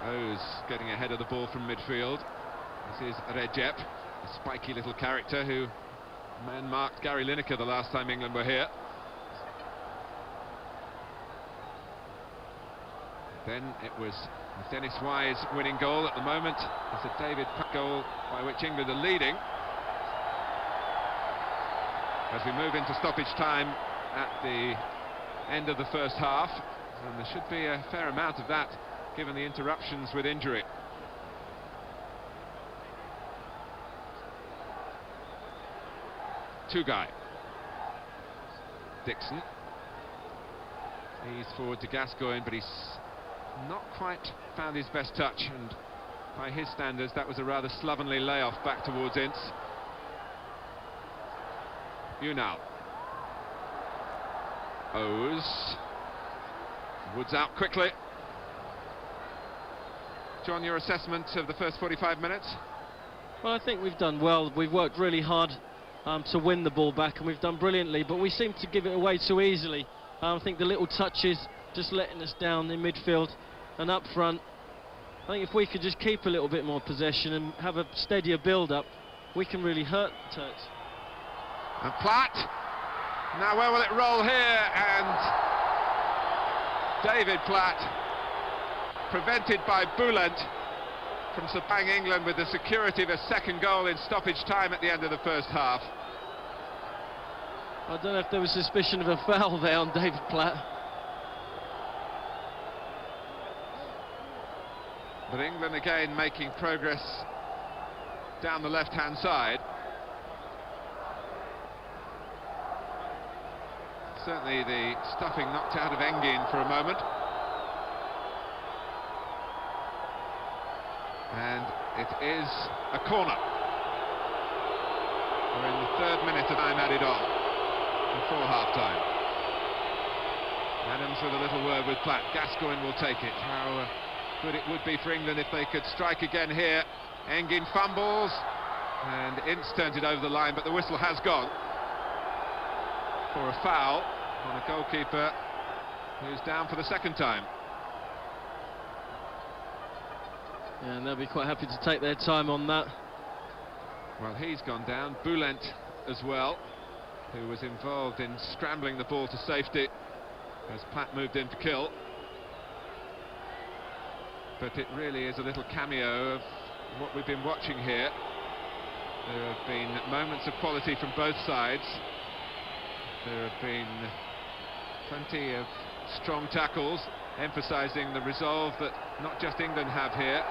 Oz getting ahead of the ball from midfield. This is Recep, a spiky little character who man-marked Gary Lineker the last time England were here. Then it was Dennis Wise winning goal. At the moment it's a David Platt goal by which England are leading. As we move into stoppage time at the end of the first half, and there should be a fair amount of that given the interruptions with injury. Tugai. Dixon. He's forward to Gascoigne, but he's not quite found his best touch, and by his standards that was a rather slovenly layoff back towards Ince. Unal. O's. Woods out quickly. John, your assessment of the first 45 minutes? Well, I think we've done well. We've worked really hard to win the ball back, and we've done brilliantly, but we seem to give it away too easily. I think the little touches just letting us down in midfield and up front. I think if we could just keep a little bit more possession and have a steadier build-up, we can really hurt the Turks. And Platt. Now where will it roll here? And David Platt, prevented by Boulet from supplying England with the security of a second goal in stoppage time at the end of the first half. I don't know if there was suspicion of a foul there on David Platt. But England again making progress down the left-hand side. Certainly the stuffing knocked out of Engin for a moment. And it is a corner. We're in the third minute of time added on before half-time. Adams with a little word with Platt. Gascoigne will take it. How good it would be for England if they could strike again here. Engin fumbles, and Ince turns it over the line, but the whistle has gone for a foul on a goalkeeper who's down for the second time. Yeah, and they'll be quite happy to take their time on that. Well, he's gone down. Boulet as well, who was involved in scrambling the ball to safety as Platt moved in to kill. But it really is a little cameo of what we've been watching here. There have been moments of quality from both sides. There have been plenty of strong tackles, emphasising the resolve that not just England have here.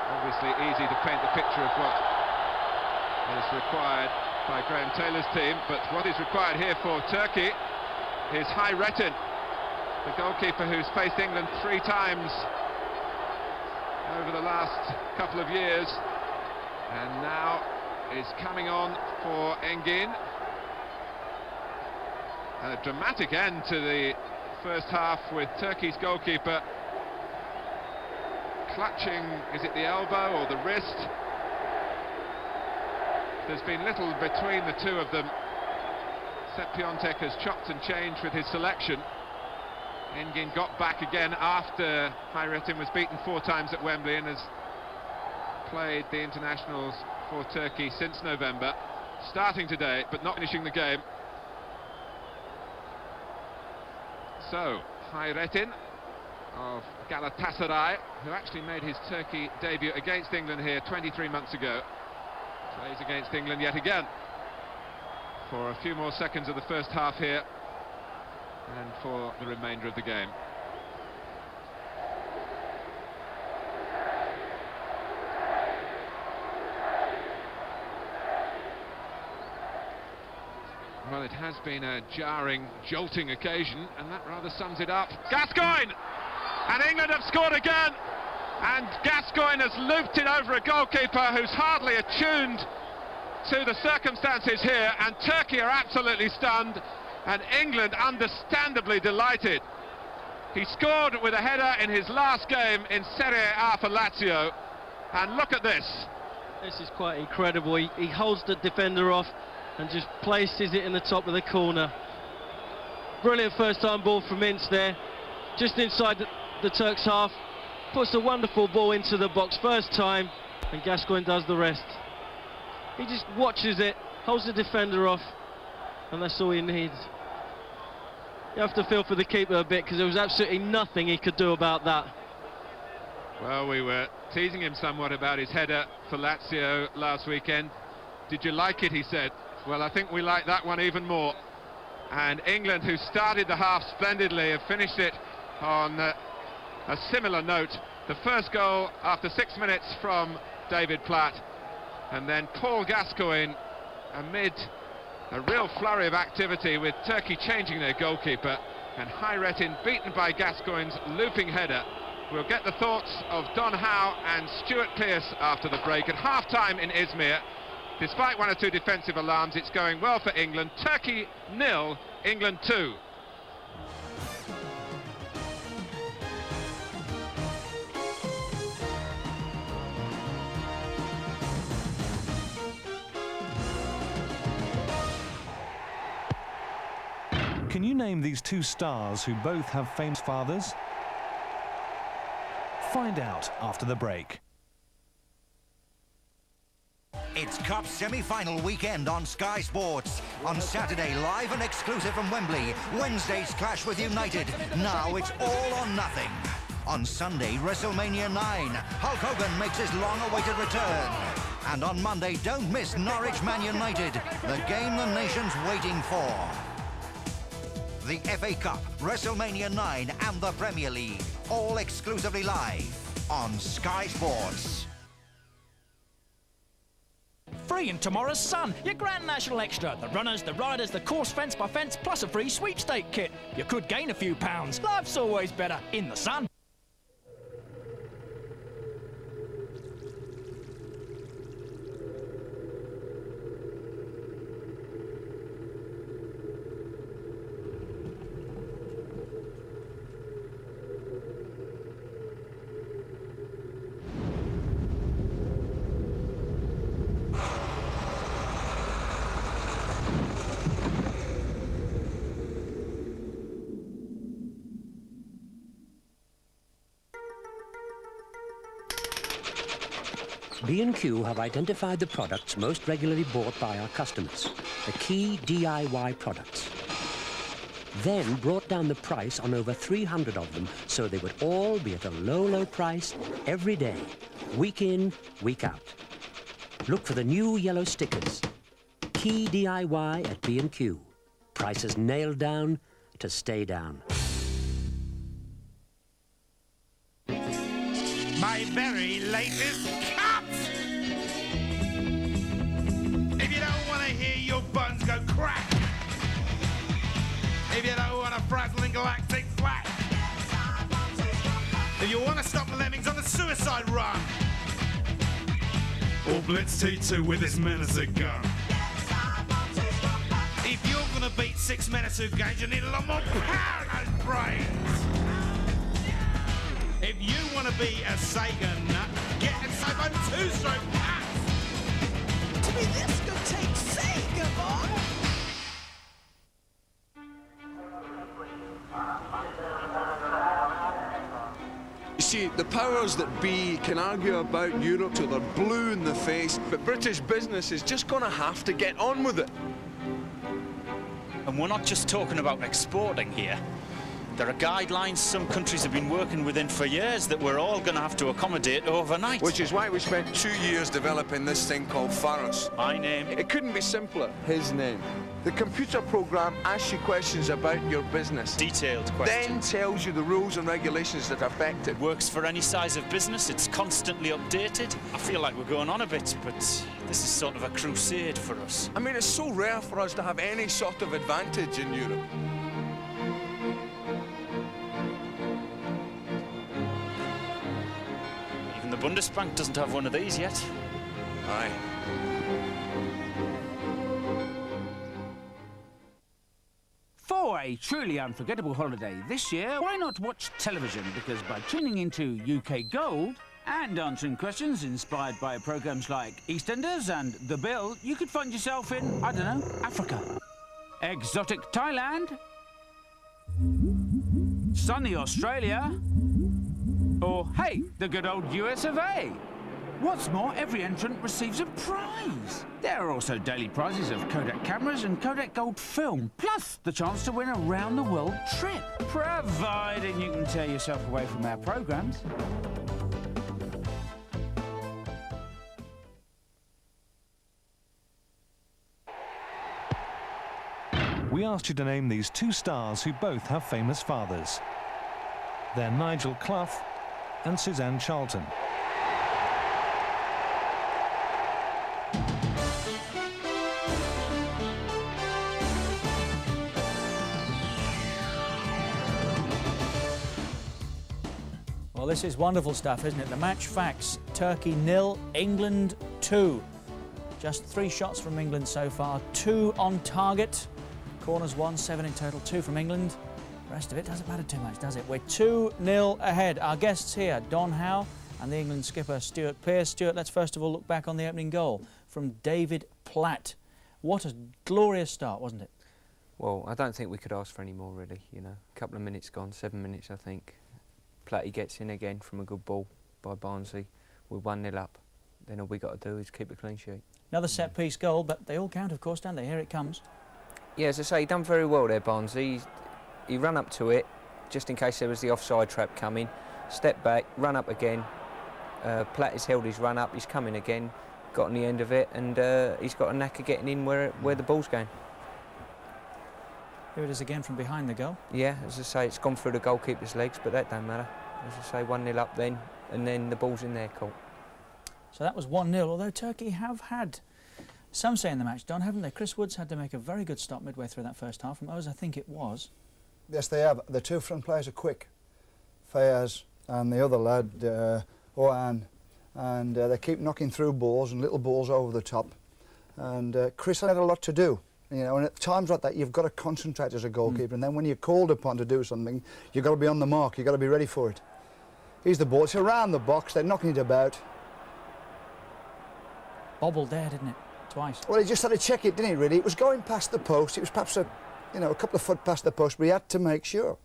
Obviously easy to paint the picture of what is required by Graham Taylor's team, but what is required here for Turkey is Hayrettin, the goalkeeper who's faced England 3 times over the last couple of years, and now is coming on for Engin. A dramatic end to the first half with Turkey's goalkeeper clutching, is it the elbow or the wrist? There's been little between the two of them. Sepp Piontek has chopped and changed with his selection. Engin got back again after Hayrettin was beaten 4 times at Wembley and has played the internationals for Turkey since November, starting today but not finishing the game. So, Hayrettin of Galatasaray, who actually made his Turkey debut against England here 23 months ago, plays against England yet again for a few more seconds of the first half here and for the remainder of the game. Well, it has been a jarring, jolting occasion, and that rather sums it up. Gascoigne! And England have scored again! And Gascoigne has looped it over a goalkeeper who's hardly attuned to the circumstances here, and Turkey are absolutely stunned, and England understandably delighted. He scored with a header in his last game in Serie A for Lazio, and look at this. This is quite incredible. He holds the defender off and just places it in the top of the corner. Brilliant first time ball from Ince there, just inside the Turks' half, puts a wonderful ball into the box first time, and Gascoigne does the rest. He just watches it, holds the defender off, and that's all he needs. You have to feel for the keeper a bit, because there was absolutely nothing he could do about that. Well, we were teasing him somewhat about his header for Lazio last weekend. Did you like it, he said. Well, I think we like that one even more. And England, who started the half splendidly, have finished it on a similar note. The first goal after 6 minutes from David Platt, and then Paul Gascoigne, amid A real flurry of activity with Turkey changing their goalkeeper, and Hayrettin beaten by Gascoigne's looping header. We'll get the thoughts of Don Howe and Stuart Pearce after the break. At half-time in Izmir, despite one or two defensive alarms, it's going well for England. Turkey 0, England 2. Can you name these two stars who both have famous fathers? Find out after the break. It's Cup semi-final weekend on Sky Sports. On Saturday, live and exclusive from Wembley. Wednesday's clash with United. Now it's all or nothing. On Sunday, WrestleMania 9. Hulk Hogan makes his long-awaited return. And on Monday, don't miss Norwich Man United, the game the nation's waiting for. The FA Cup, WrestleMania 9 and the Premier League, all exclusively live on Sky Sports. Free in tomorrow's Sun, your Grand National Extra. The runners, the riders, the course fence by fence, plus a free sweepstake kit. You could gain a few pounds. Life's always better in the sun. B&Q have identified the products most regularly bought by our customers, the key DIY products. Then brought down the price on over 300 of them so they would all be at a low, low price every day, week in, week out. Look for the new yellow stickers. Key DIY at B&Q. Prices nailed down to stay down. My very latest cut! If you don't want to hear your buns go crack, if you don't want a frazzling galactic flat, if you want to stop the lemmings on the suicide run, or blitz T2 with his menacing gun. If you're going to beat 6 menacing games, you need a lot more power in those brains. If you want to be a Sega nut, get a Sega 2-stroke pack. To be this good, take Sega, boy. You see, the powers that be can argue about Europe till they're blue in the face, but British business is just going to have to get on with it. And we're not just talking about exporting here. There are guidelines some countries have been working within for years that we're all going to have to accommodate overnight. Which is why we spent 2 years developing this thing called Pharos. My name. It couldn't be simpler. His name. The computer program asks you questions about your business. Detailed questions. Then tells you the rules and regulations that affect it. It works for any size of business. It's constantly updated. I feel like we're going on a bit, but this is sort of a crusade for us. I mean, it's so rare for us to have any sort of advantage in Europe. Even the Bundesbank doesn't have one of these yet. Aye. For a truly unforgettable holiday this year, why not watch television? Because by tuning into UK Gold and answering questions inspired by programmes like EastEnders and The Bill, you could find yourself in, I don't know, Africa, exotic Thailand, sunny Australia, or, hey, the good old US of A. What's more, every entrant receives a prize. There are also daily prizes of Kodak cameras and Kodak Gold film, plus the chance to win a round-the-world trip, providing you can tear yourself away from our programmes. We asked you to name these two stars who both have famous fathers. They're Nigel Clough and Suzanne Charlton. Well, this is wonderful stuff, isn't it? The match facts. Turkey 0, England 2. Just 3 shots from England so far, 2 on target. Corners 1, 7 in total, 2 from England. The rest of it doesn't matter too much, does it? We're 2-0 ahead. Our guests here, Don Howe and the England skipper, Stuart Pearce. Stuart, let's first of all look back on the opening goal from David Platt. What a glorious start, wasn't it? Well, I don't think we could ask for any more, really. You know, a couple of minutes gone, 7 minutes, I think. Platty gets in again from a good ball by Barnsley. We're 1-0 up. Then all we got to do is keep a clean sheet. Another set-piece goal, but they all count, of course, don't they? Here it comes. Yeah, as I say, he done very well there, Barnsley. He ran up to it, just in case there was the offside trap coming. Stepped back, run up again. Platt has held his run up, he's coming again, got on the end of it, and he's got a knack of getting in where the ball's going. Here it is again from behind the goal. Yeah, as I say, it's gone through the goalkeeper's legs, but that don't matter. As I say, 1-0 up then, and then the ball's in their court. So that was 1-0, although Turkey have had some say in the match, Don, haven't they? Chris Woods had to make a very good stop midway through that first half, from Oz, I think it was. Yes, they have. The 2 front players are quick. Fayez and the other lad, Oan, and they keep knocking through balls and little balls over the top. And Chris had a lot to do. You know, and at times like that, you've got to concentrate as a goalkeeper, and then when you're called upon to do something, you've got to be on the mark, you've got to be ready for it. Here's the ball, it's around the box, they're knocking it about. Bobbled there, didn't it? Twice. Well, he just had to check it, didn't he, really? It was going past the post, it was perhaps a couple of foot past the post, but he had to make sure.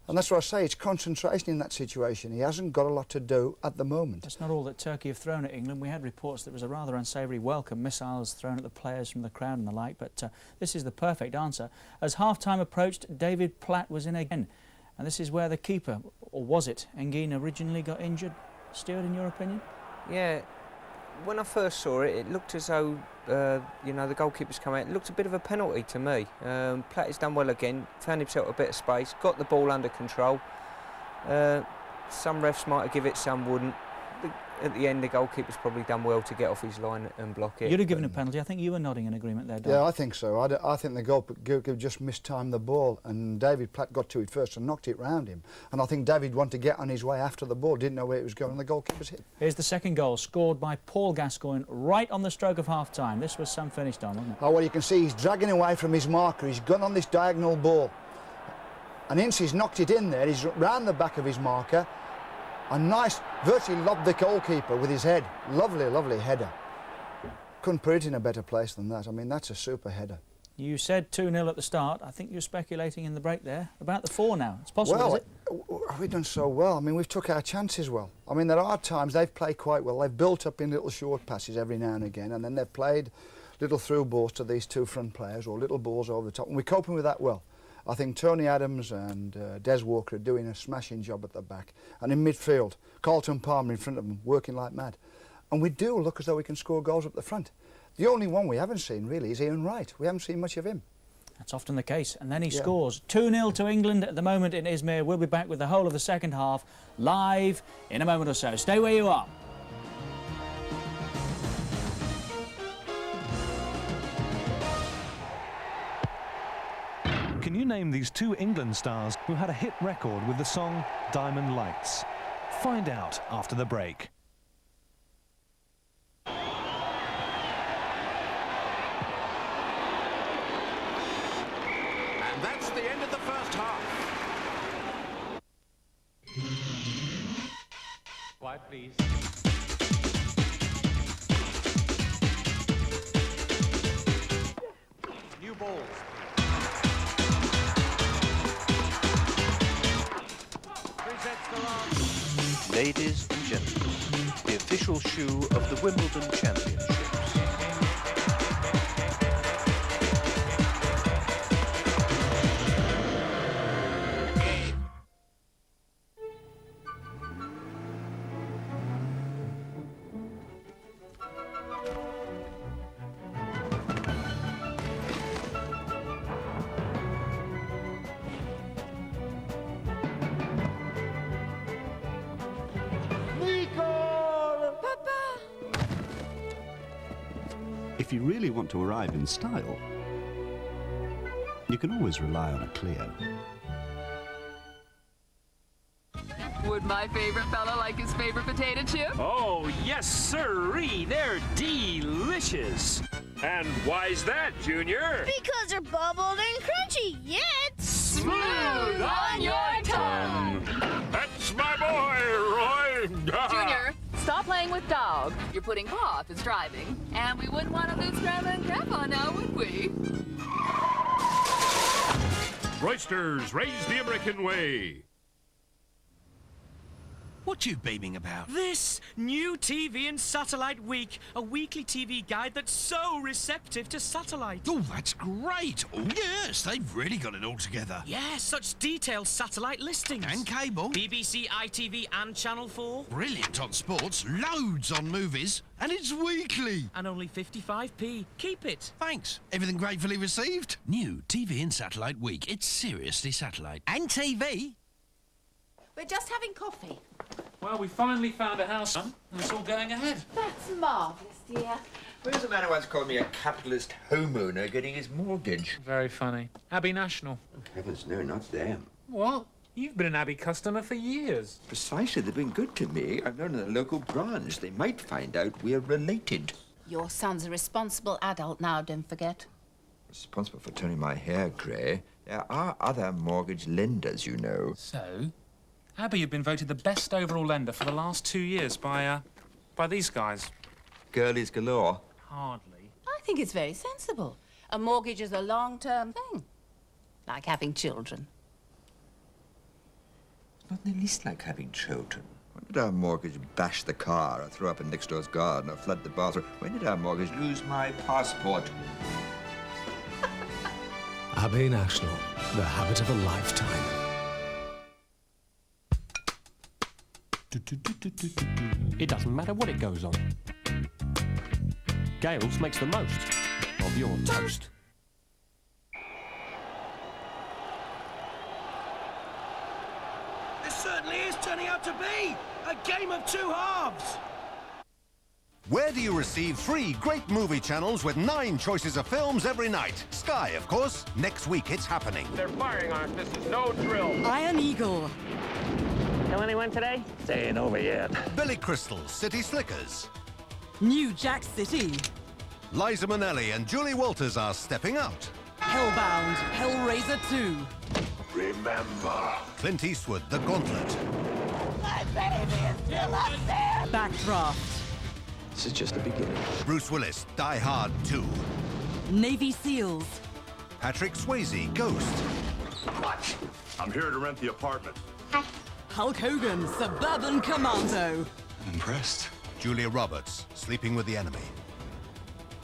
And that's what I say, it's concentration in that situation. He hasn't got a lot to do at the moment. That's not all that Turkey have thrown at England. We had reports that there was a rather unsavoury welcome, missiles thrown at the players from the crowd and the like, but this is the perfect answer. As half-time approached, David Platt was in again. And this is where the keeper, or was it, Nguyen, originally got injured. Stuart, in your opinion? Yeah, when I first saw it, it looked as though, the goalkeeper's come out. It looked a bit of a penalty to me. Platt has done well again, found himself a bit of space, got the ball under control. Some refs might have given it, some wouldn't. At the end, the goalkeeper's probably done well to get off his line and block it. You'd have given a penalty. I think you were nodding in agreement there, Don. Yeah, I think so. I think the goalkeeper just mistimed the ball, and David Platt got to it first and knocked it round him. And I think David wanted to get on his way after the ball, didn't know where it was going, and the goalkeeper's hit. Here's the second goal, scored by Paul Gascoigne right on the stroke of half-time. This was some finish, Don, wasn't it? Oh, well, you can see he's dragging away from his marker. He's gone on this diagonal ball. And Ince's knocked it in there. He's round the back of his marker. A nice, virtually lobbed the goalkeeper with his head. Lovely, lovely header. Couldn't put it in a better place than that. I mean, that's a super header. You said 2-0 at the start. I think you're speculating in the break there about the 4 now. It's possible, is it? We've done so well. I mean, we've took our chances well. I mean, there are times they've played quite well. They've built up in little short passes every now and again, and then they've played little through balls to these 2 front players or little balls over the top, and we're coping with that well. I think Tony Adams and Des Walker are doing a smashing job at the back. And in midfield, Carlton Palmer in front of them, working like mad. And we do look as though we can score goals up the front. The only one we haven't seen, really, is Ian Wright. We haven't seen much of him. That's often the case. And then he scores. 2-0 to England at the moment in Izmir. We'll be back with the whole of the second half, live in a moment or so. Stay where you are. Can you name these 2 England stars who had a hit record with the song Diamond Lights? Find out after the break. And that's the end of the first half. Quiet, please. New balls. Ladies and gentlemen, the official shoe of the Wimbledon Championships. If you really want to arrive in style, you can always rely on a Clio. Would my favorite fella like his favorite potato chip? Oh, yes, sirree. They're delicious. And why's that, Junior? Because they're bubbled and crunchy, yet smooth on your tongue. That's my boy, Roy. Junior, stop playing with dog. You're putting Pa off his driving. And we wouldn't want to lose Grandma and Grandpa now, would we? Roysters, raise the American way. What you beaming about? This new TV and Satellite Week, a weekly TV guide that's so receptive to satellite. Oh, that's great. Oh, yes, they've really got it all together. Yeah, such detailed satellite listings. And cable. BBC, ITV and Channel 4. Brilliant on sports, loads on movies, and it's weekly. And only 55p. Keep it. Thanks. Everything gratefully received. New TV and Satellite Week. It's seriously satellite. And TV. We're just having coffee. Well, we finally found a house, and it's all going ahead. That's marvellous, dear. Where's the man who once called me a capitalist homeowner getting his mortgage? Very funny. Abbey National. Oh, heavens, no, not them. What? You've been an Abbey customer for years. Precisely, they've been good to me. I've known the local branch. They might find out we're related. Your son's a responsible adult now, don't forget. Responsible for turning my hair grey. There are other mortgage lenders, you know. So? Abbey, you've been voted the best overall lender for the last 2 years by these guys. Girlies galore. Hardly. I think it's very sensible. A mortgage is a long-term thing, like having children. It's not in the least like having children. When did our mortgage bash the car, or throw up in next door's garden, or flood the bathroom? When did our mortgage lose my passport? Abbey National, the habit of a lifetime. It doesn't matter what it goes on. Gales makes the most of your toast. This certainly is turning out to be a game of two halves. Where do you receive 3 great movie channels with 9 choices of films every night? Sky, of course. Next week, it's happening. They're firing on us. This is no drill. Iron Eagle. Kill anyone today? They ain't over yet. Billy Crystal's City Slickers. New Jack City. Liza Minnelli and Julie Walters are stepping out. Hellbound. Hellraiser 2. Remember. Clint Eastwood, The Gauntlet. My baby is still up there! Backdraft. This is just the beginning. Bruce Willis, Die Hard 2. Navy SEALs. Patrick Swayze, Ghost. What? I'm here to rent the apartment. Hulk Hogan, Suburban Commando. I'm impressed. Julia Roberts, Sleeping with the Enemy.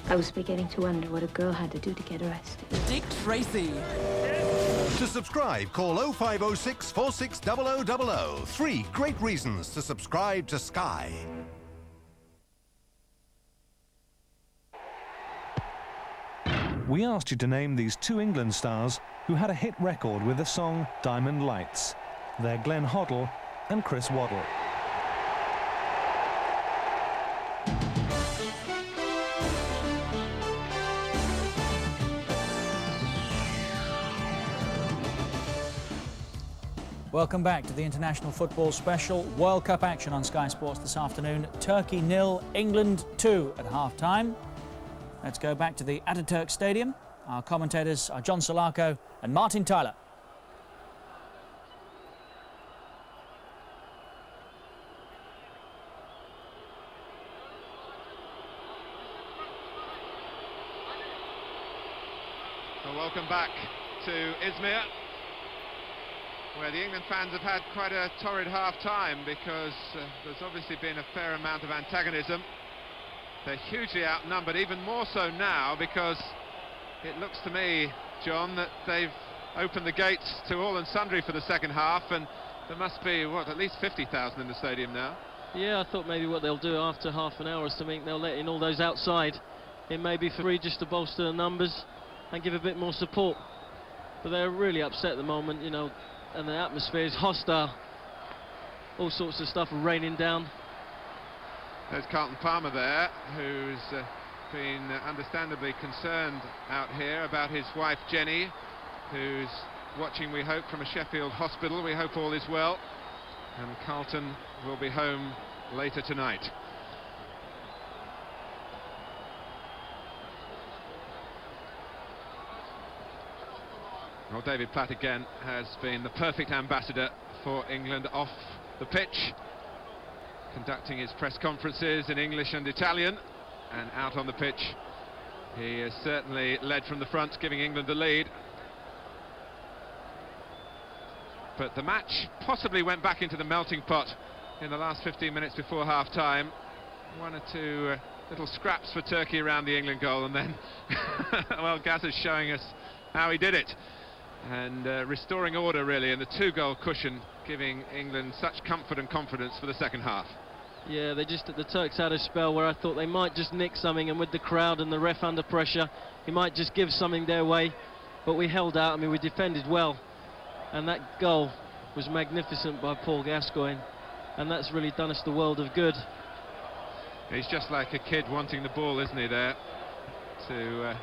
I was beginning to wonder what a girl had to do to get arrested. Dick Tracy. To subscribe, call 0506 460000. 3 great reasons to subscribe to Sky. We asked you to name these 2 England stars who had a hit record with the song Diamond Lights. They're Glenn Hoddle and Chris Waddle. Welcome back to the International Football Special. World Cup action on Sky Sports this afternoon. Turkey 0, England 2 at half-time. Let's go back to the Ataturk Stadium. Our commentators are John Solako and Martin Tyler. Well, welcome back to Izmir, where the England fans have had quite a torrid half-time because there's obviously been a fair amount of antagonism. They're hugely outnumbered, even more so now, because it looks to me, John, that they've opened the gates to all and sundry for the second half, and there must be, what, at least 50,000 in the stadium now. Yeah, I thought maybe what they'll do after half an hour or something, they'll let in all those outside in maybe for free, just to bolster the numbers and give a bit more support. But they're really upset at the moment, you know, and the atmosphere is hostile. All sorts of stuff raining down. There's Carlton Palmer there, who's been understandably concerned out here about his wife Jenny, who's watching, we hope, from a Sheffield hospital. We hope all is well. and Carlton will be home later tonight. Well, David Platt again has been the perfect ambassador for England off the pitch, conducting his press conferences in English and Italian, and out on the pitch he has certainly led from the front, giving England the lead. But the match possibly went back into the melting pot in the last 15 minutes before half-time. One or two little scraps for Turkey around the England goal, and then well, Gaz is showing us how he did it, and restoring order really in the two-goal cushion, giving England such comfort and confidence for the second half. Yeah, the Turks had a spell where I thought they might just nick something, and with the crowd and the ref under pressure, he might just give something their way, but we held out. I mean, we defended well, and that goal was magnificent by Paul Gascoigne, and that's really done us the world of good. He's just like a kid wanting the ball, isn't he, there, to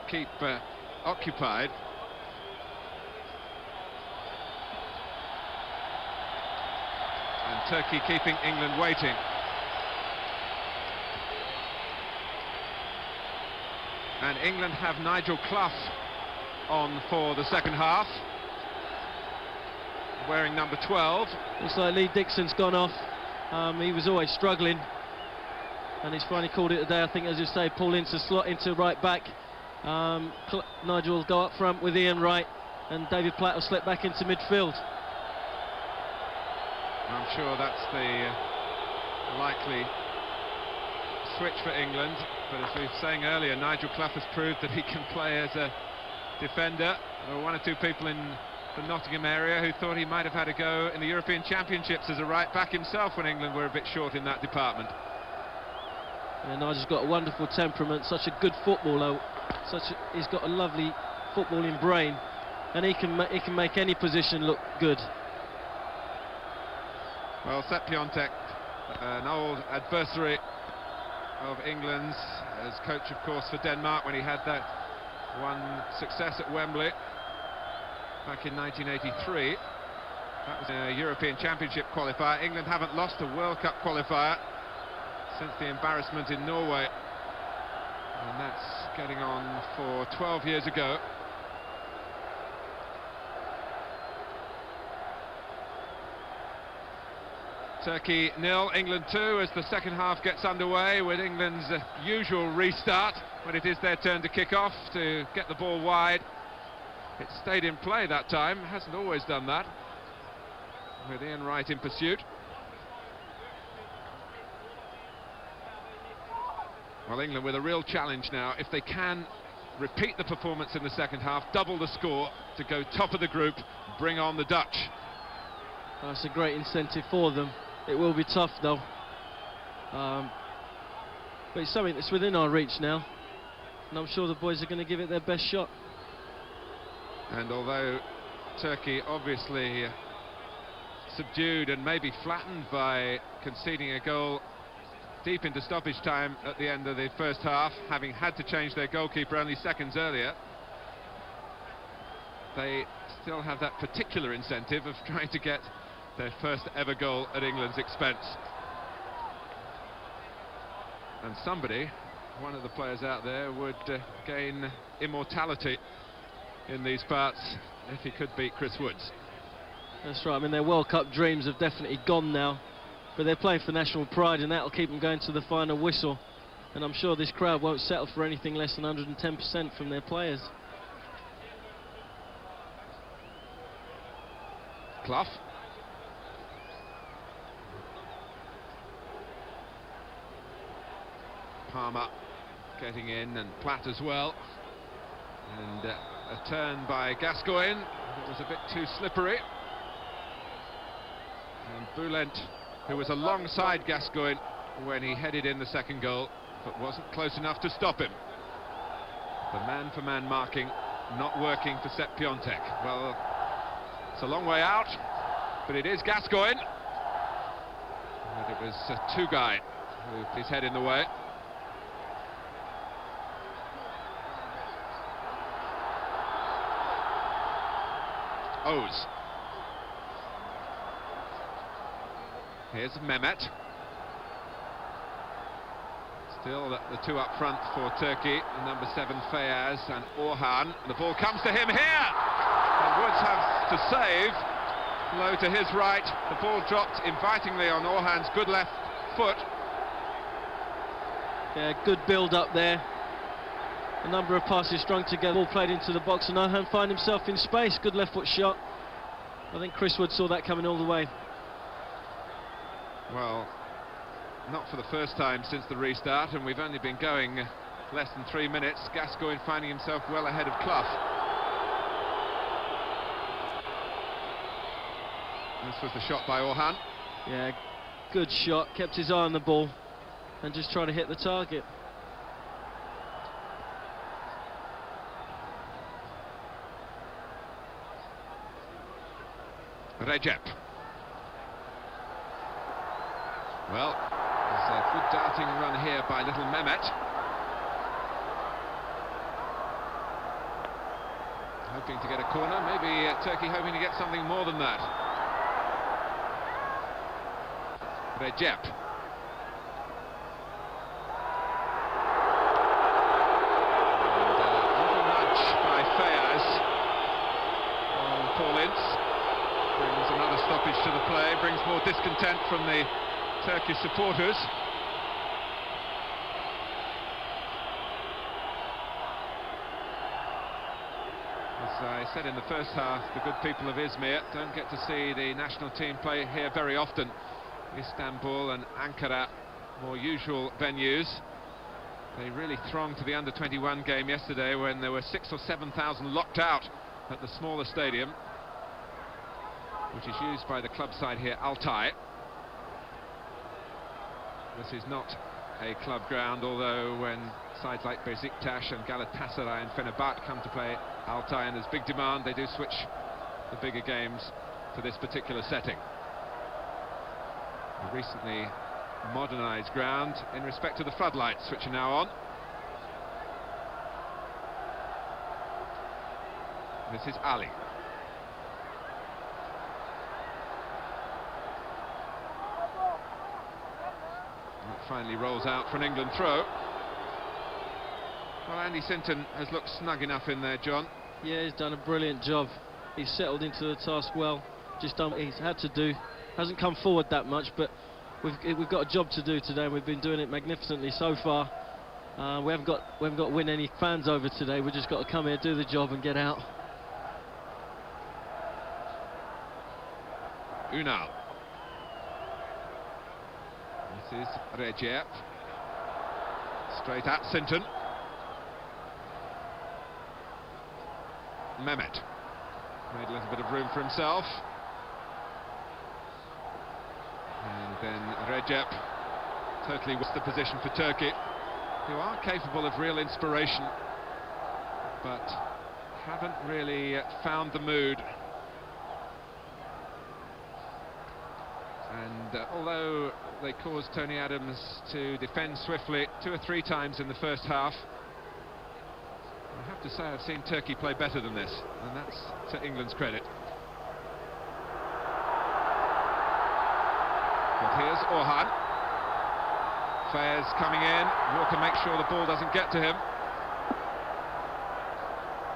keep occupied. And Turkey keeping England waiting. And England have Nigel Clough on for the second half, wearing number 12. Looks like Lee Dixon's gone off. He was always struggling, and he's finally called it a day. I think, as you say, Paul Ince slot into right back. Nigel will go up front with Ian Wright, and David Platt will slip back into midfield. I'm sure that's the likely switch for England, but as we were saying earlier, Nigel Clough has proved that he can play as a defender. There were one or two people in the Nottingham area who thought he might have had a go in the European Championships as a right back himself when England were a bit short in that department. Yeah, Nigel's got a wonderful temperament, such a good footballer, he's got a lovely footballing brain, and he can make any position look good. Well, Sepp Piontek, an old adversary of England's, as coach, of course, for Denmark when he had that one success at Wembley back in 1983. That was a European Championship qualifier. England haven't lost a World Cup qualifier since the embarrassment in Norway, and that's getting on for 12 years ago. Turkey 0, England 2 as the second half gets underway, with England's usual restart when it is their turn to kick off, to get the ball wide. It stayed in play that time, hasn't always done that, with Ian Wright in pursuit. Well, England with a real challenge now, if they can repeat the performance in the second half, double the score to go top of the group, bring on the Dutch. That's a great incentive for them. It will be tough though, but it's something that's within our reach now, and I'm sure the boys are going to give it their best shot. And although Turkey obviously subdued and maybe flattened by conceding a goal deep into stoppage time at the end of the first half, having had to change their goalkeeper only seconds earlier, they still have that particular incentive of trying to get their first ever goal at England's expense. And somebody, one of the players out there, would gain immortality in these parts if he could beat Chris Woods. That's right. I mean, their World Cup dreams have definitely gone now, but they're playing for national pride, and that'll keep them going to the final whistle. And I'm sure this crowd won't settle for anything less than 110% from their players. Clough. Palmer getting in, and Platt as well, and a turn by Gascoigne. It was a bit too slippery, and Bülent, who was alongside Gascoigne when he headed in the second goal, but wasn't close enough to stop him. The man-for-man marking not working for Sepp Piontek. Well, it's a long way out, but it is Gascoigne, and it was Tugay who put his head in the way. Oz. Here's Mehmet. Still the two up front for Turkey, number 7 Fayaz and Orhan. The ball comes to him here, and Woods has to save. Low to his right, the ball dropped invitingly on Orhan's good left foot. Yeah, good build up there. A number of passes strung together, all played into the box, and Orhan find himself in space. Good left foot shot. I think Chris Wood saw that coming all the way. Well, not for the first time since the restart, and we've only been going less than 3 minutes. Gascoigne finding himself well ahead of Clough. This was the shot by Orhan. Yeah, good shot, kept his eye on the ball and just tried to hit the target. Recep. Well, there's a good darting run here by little Mehmet. Hoping to get a corner, maybe Turkey hoping to get something more than that. Recep. And a little nudge by Fayaz on Paul Ince. Brings another stoppage to the play, brings more discontent from the Turkish supporters. As I said in the first half, the good people of Izmir don't get to see the national team play here very often. Istanbul and Ankara, more usual venues. They really thronged to the under-21 game yesterday when there were 6,000 or 7,000 locked out at the smaller stadium, which is used by the club side here, Altay. This is not a club ground, although when sides like Besiktas and Galatasaray and Fenerbahce come to play Altay and there's big demand, they do switch the bigger games to this particular setting. A recently modernised ground in respect to the floodlights, which are now on. This is Ali. It finally rolls out for an England throw. Well, Andy Sinton has looked snug enough in there, John. Yeah, he's done a brilliant job. He's settled into the task well, just done what he's had to do. Hasn't come forward that much, but we've got a job to do today, and we've been doing it magnificently so far. We haven't got to win any fans over today. We've just got to come here, do the job and get out. Unal. This is Recep. Straight at Sinton. Mehmet. Made a little bit of room for himself. And then Recep totally was the position for Turkey, who are capable of real inspiration, but haven't really found the mood. And although they caused Tony Adams to defend swiftly 2 or 3 times in the first half, I have to say I've seen Turkey play better than this, and that's to England's credit. But here's Orhan. Fayaz coming in. Walker makes sure the ball doesn't get to him.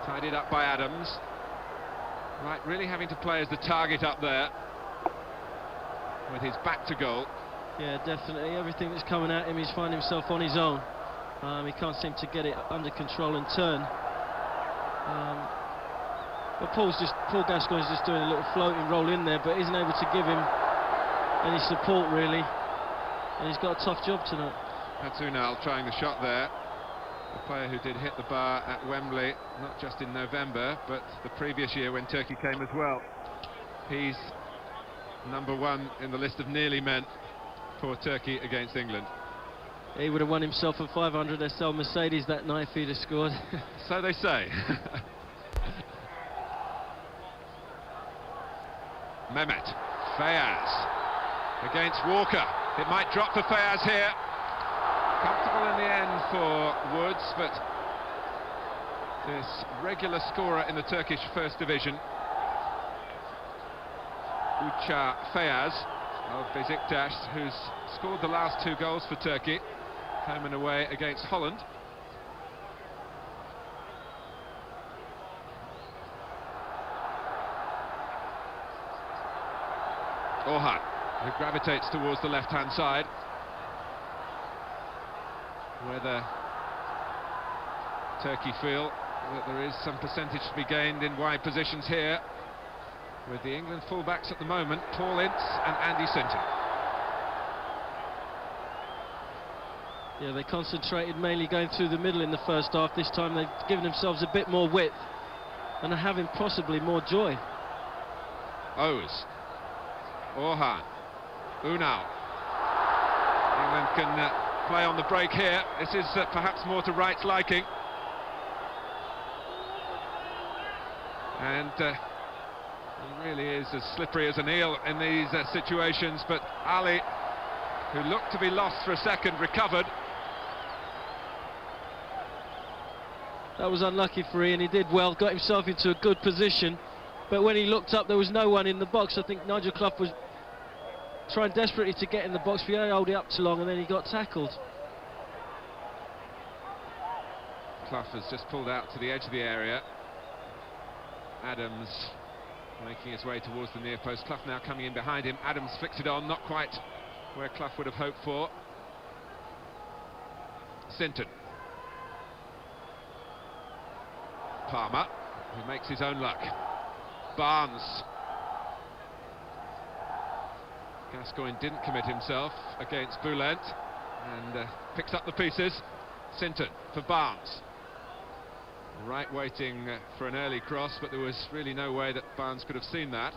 Tidied up by Adams. Right, really having to play as the target up there, with his back to goal. Yeah, definitely. Everything that's coming at him, he's finding himself on his own. He can't seem to get it under control and turn. But Paul Gascoigne's just doing a little floating roll in there, but isn't able to give him any support really. And he's got a tough job tonight. That's Unal trying the shot there. The player who did hit the bar at Wembley, not just in November, but the previous year when Turkey came as well. He's number 1 in the list of nearly men for Turkey against England. He would have won himself a 500 SL Mercedes that night if he'd have scored. So they say. Mehmet, Fayaz against Walker. It might drop for Fayaz here. Comfortable in the end for Woods, but this regular scorer in the Turkish First Division Uçar Feyyaz of Beşiktaş, who's scored the last 2 goals for Turkey, home and away against Holland. Orhan, who gravitates towards the left-hand side. Whether Turkey feel that there is some percentage to be gained in wide positions here, with the England fullbacks at the moment, Paul Ince and Andy Sinton. Yeah, they concentrated mainly going through the middle in the first half. This time they've given themselves a bit more width and are having possibly more joy. Oz, Orhan, Unal. England can play on the break here. This is perhaps more to Wright's liking. And he really is as slippery as an eel in these situations, but Ali, who looked to be lost for a second, recovered. That was unlucky for Ian. He did well, got himself into a good position, but when he looked up there was no one in the box. I think Nigel Clough was trying desperately to get in the box, but he only held it up too long and then he got tackled. Clough has just pulled out to the edge of the area. Adams making his way towards the near post. Clough now coming in behind him. Adams flicks it on, not quite where Clough would have hoped for. Sinton. Palmer, who makes his own luck. Barnes. Gascoigne didn't commit himself against Bülent and picks up the pieces. Sinton for Barnes. Right waiting for an early cross, but there was really no way that Barnes could have seen that.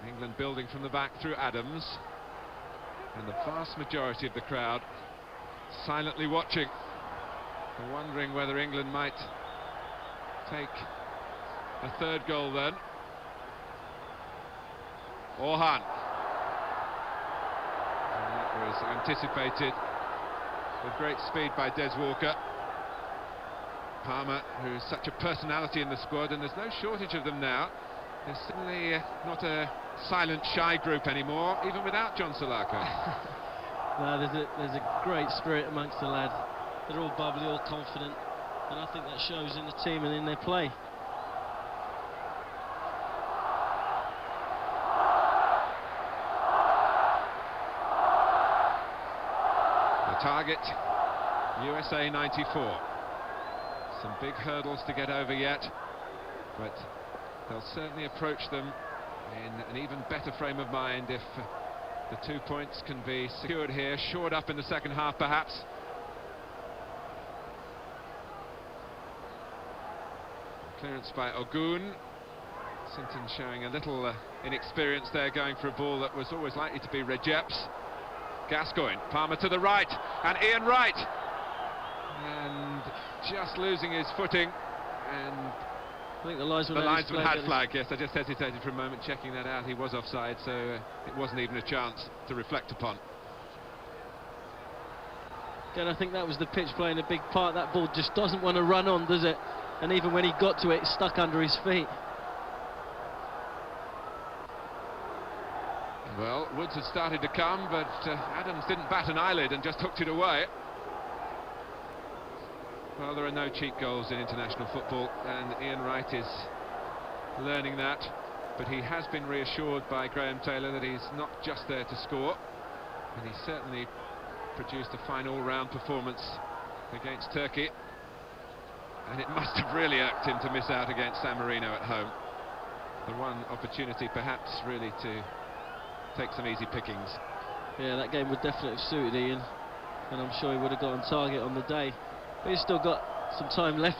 England building from the back through Adams, and the vast majority of the crowd silently watching and wondering whether England might take a third goal then. Orhan. And that was anticipated with great speed by Des Walker. Palmer, who's such a personality in the squad, and there's no shortage of them now. There's certainly not a silent, shy group anymore, even without John Salako. No, there's a great spirit amongst the lads. They're all bubbly, all confident, and I think that shows in the team and in their play. The target, USA 94. Some big hurdles to get over yet, but they'll certainly approach them in an even better frame of mind if the 2 points can be secured here, shored up in the second half perhaps. Clearance by Ogun. Sinton showing a little inexperience there, going for a ball that was always likely to be Recep's. Gascoigne, Palmer to the right, and Ian Wright. And just losing his footing, and I think the linesman had flag. Yes, I just hesitated for a moment, checking that out. He was offside, so it wasn't even a chance to reflect upon. Again, I think that was the pitch playing a big part. That ball just doesn't want to run on, does it? And even when he got to it, it's stuck under his feet. Well, Woods had started to come, but Adams didn't bat an eyelid and just hooked it away. Well, there are no cheap goals in international football, and Ian Wright is learning that, but he has been reassured by Graham Taylor that he's not just there to score, and he certainly produced a fine all-round performance against Turkey, and it must have really irked him to miss out against San Marino at home. The one opportunity perhaps really to take some easy pickings. Yeah, that game would definitely have suited Ian, and I'm sure he would have got on target on the day. But he's still got some time left.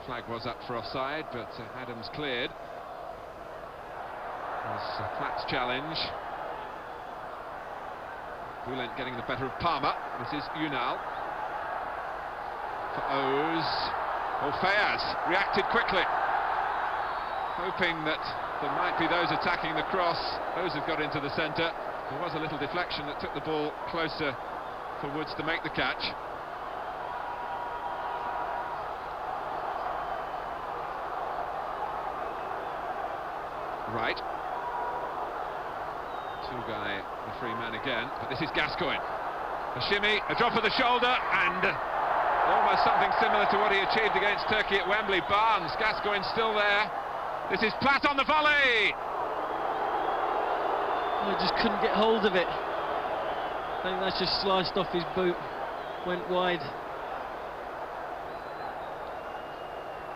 Flag was up for offside, but Adams cleared. There's Platt's challenge. Bülent getting the better of Palmer. This is Unal. For Oz. Feyyaz reacted quickly, hoping that there might be those attacking the cross. Oz have got into the centre. There was a little deflection that took the ball closer for Woods to make the catch. right. Two-guy, the free man again, but this is Gascoigne. A shimmy, a drop of the shoulder, and almost something similar to what he achieved against Turkey at Wembley. Barnes, Gascoigne still there. This is Platt on the volley! I just couldn't get hold of it. I think that's just sliced off his boot, went wide.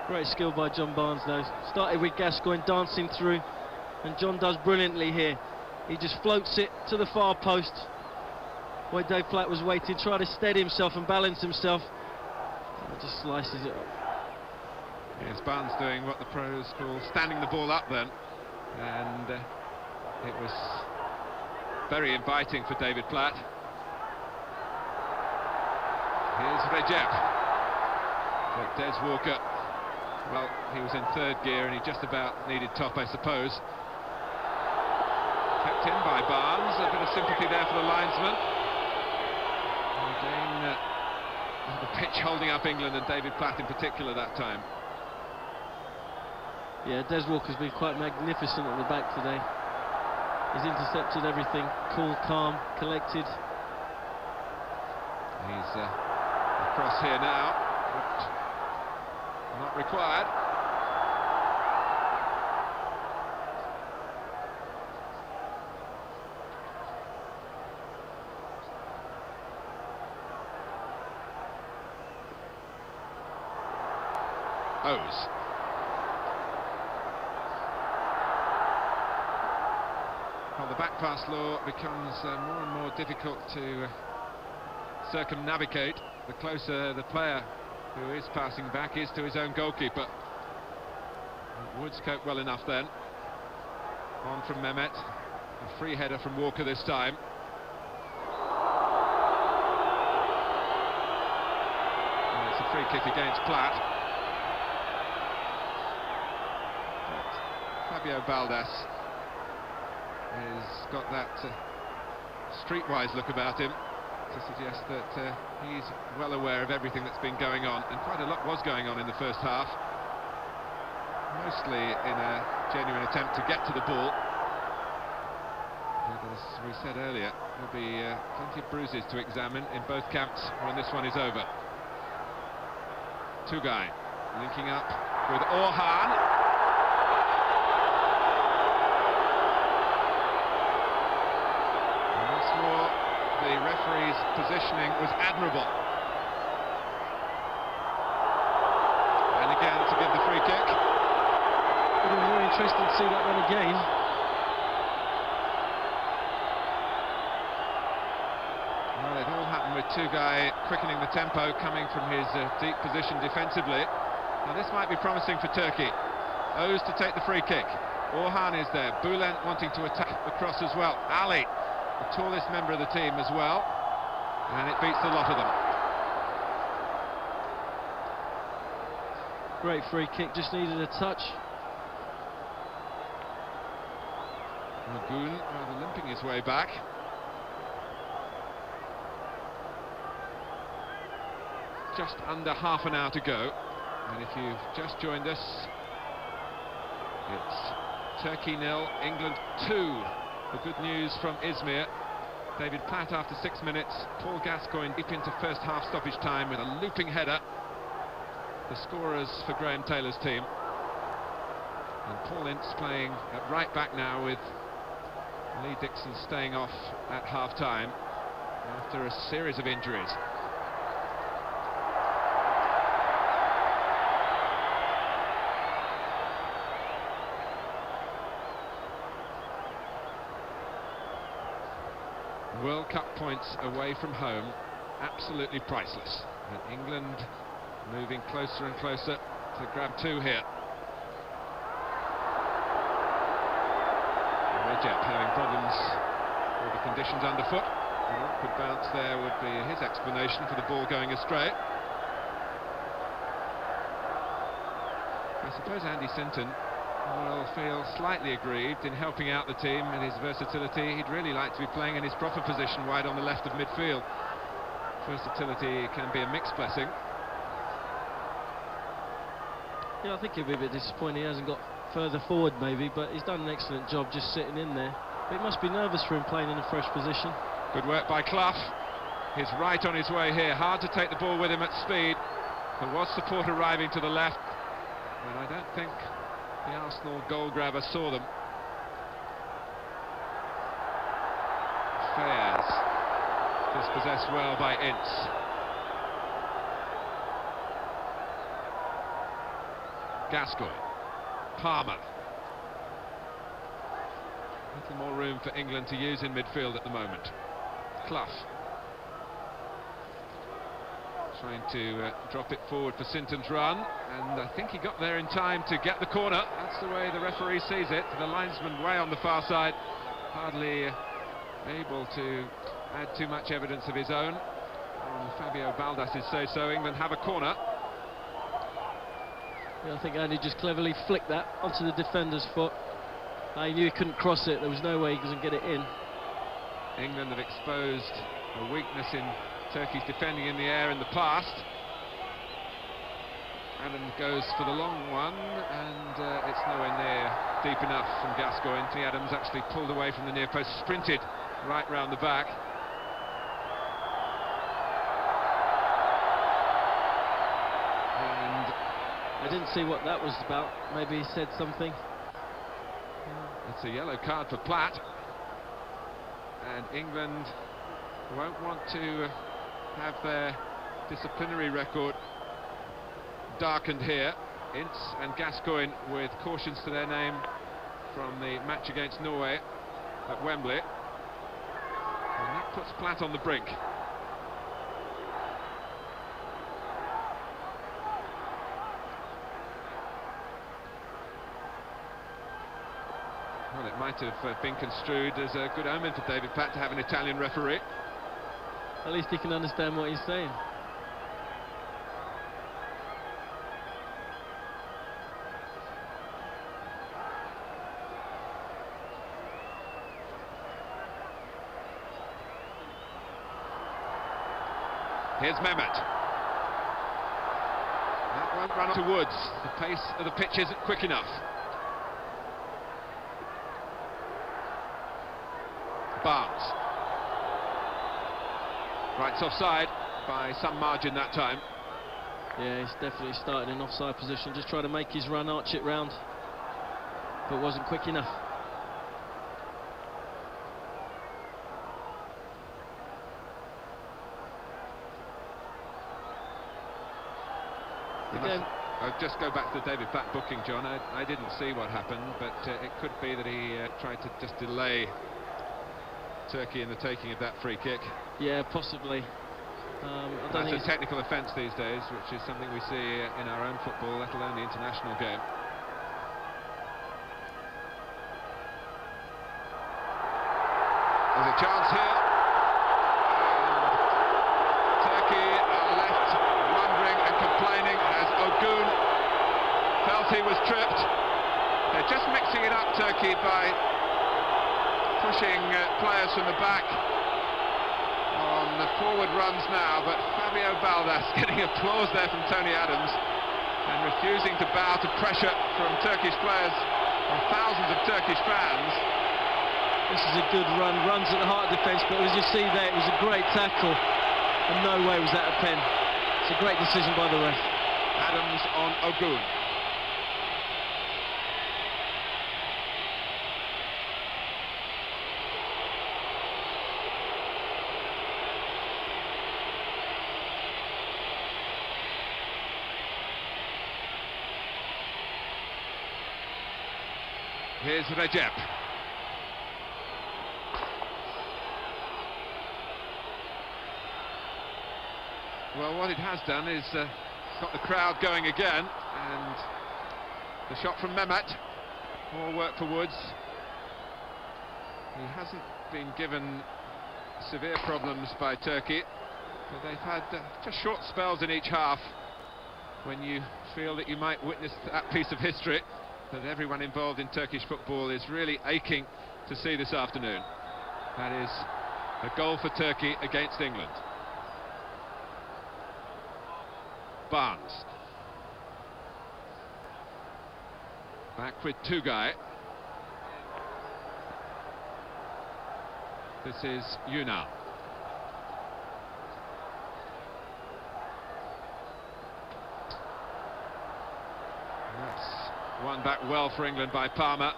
Great skill by John Barnes though. Started with Gascoigne dancing through, and John does brilliantly here. He just floats it to the far post where Dave Platt was waiting, trying to steady himself and balance himself. And just slices it up. Yes, Barnes doing what the pros call standing the ball up then, and it was very inviting for David Platt. Here's Recep. But Des Walker, well, he was in third gear and he just about needed top, I suppose. Kept in by Barnes, a bit of sympathy there for the linesman. And again, the pitch holding up England and David Platt in particular that time. Yeah, Des Walker's been quite magnificent at the back today. He's intercepted everything, cool, calm, collected. He's across here now, but not required. O's. Well, the back pass law becomes more and more difficult to circumnavigate the closer the player who is passing back is to his own goalkeeper. It would cope well enough then. On from Mehmet, a free header from Walker this time. And it's a free kick against Platt. But Fabio Baldas has got that streetwise look about him to suggest that he's well aware of everything that's been going on, and quite a lot was going on in the first half, mostly in a genuine attempt to get to the ball. But as we said earlier, there'll be plenty of bruises to examine in both camps when this one is over. Two-guy linking up with Orhan. The referee's positioning was admirable. And again to give the free kick. It'll be very interesting to see that one again. Well, it all happened with Two-guy quickening the tempo, coming from his deep position defensively. Now this might be promising for Turkey. O's to take the free kick. Orhan is there. Bülent wanting to attack the cross as well. Ali, the tallest member of the team as well, and it beats the lot of them. Great free kick, just needed a touch. Magoon rather limping his way back. Just under half an hour to go, and if you've just joined us, it's Turkey 0, England 2. The good news from Izmir. David Platt after 6 minutes, Paul Gascoigne deep into first half stoppage time with a looping header. The scorers for Graham Taylor's team. And Paul Ince playing at right back now with Lee Dixon staying off at half time after a series of injuries. World Cup points away from home, absolutely priceless. And England moving closer and closer to grab two here. Recep having problems with the conditions underfoot. An awkward bounce there would be his explanation for the ball going astray. I suppose Andy Sinton will feel slightly aggrieved in helping out the team in his versatility. He'd really like to be playing in his proper position wide on the left of midfield. Versatility can be a mixed blessing. Yeah, I think he'll be a bit disappointed he hasn't got further forward maybe, but he's done an excellent job just sitting in there. But it must be nervous for him playing in a fresh position. Good work by Clough. He's right on his way here. Hard to take the ball with him at speed. There was support arriving to the left, but I don't think the Arsenal goal grabber saw them. Fayez, dispossessed well by Ince. Gascoigne, Palmer. A little more room for England to use in midfield at the moment. Clough. Trying to drop it forward for Sinton's run, and I think he got there in time to get the corner. That's the way the referee sees it. The linesman way on the far side, hardly able to add too much evidence of his own. On Fabio Baldas's say-so, England have a corner. Yeah, I think Andy just cleverly flicked that onto the defender's foot. He knew he couldn't cross it. There was no way he could get it in. England have exposed a weakness in Turkey's defending in the air in the past. Adam goes for the long one, and it's nowhere near deep enough from Gascoigne. Anthony Adams actually pulled away from the near post, sprinted right round the back. And I didn't see what that was about. Maybe he said something. It's a yellow card for Platt, and England won't want to have their disciplinary record darkened here. Ince and Gascoigne with cautions to their name from the match against Norway at Wembley, and that puts Platt on the brink. Well, it might have been construed as a good omen for David Platt to have an Italian referee. At least he can understand what he's saying. Here's Mehmet. That won't run up to Woods. The pace of the pitch isn't quick enough. Barnes. Right's offside by some margin that time. Yeah, he's definitely started in offside position, just trying to make his run, arch it round, but wasn't quick enough. I'll just go back to the David Platt booking, John. I didn't see what happened, but it could be that he tried to just delay Turkey in the taking of that free kick. Yeah, possibly. That's a technical offence these days, which is something we see in our own football, let alone the international game. There's a chance here. And Turkey are left wondering and complaining as Ogun felt he was tripped. They're just mixing it up, Turkey, by pushing players from the back on the forward runs now, but Fabio Baldas getting applause there from Tony Adams and refusing to bow to pressure from Turkish players and thousands of Turkish fans. This is a good run, runs at the heart of defence, but as you see there, it was a great tackle, and no way was that a pen. It's a great decision by the ref. Adams on Ogun. Here's Recep. Well, what it has done is got the crowd going again, and the shot from Mehmet. More work for Woods. He hasn't been given severe problems by Turkey, but they've had just short spells in each half when you feel that you might witness that piece of history that everyone involved in Turkish football is really aching to see this afternoon. That is a goal for Turkey against England. Barnes. Back with Tugay. This is Yuna. That's won back well for England by Palmer,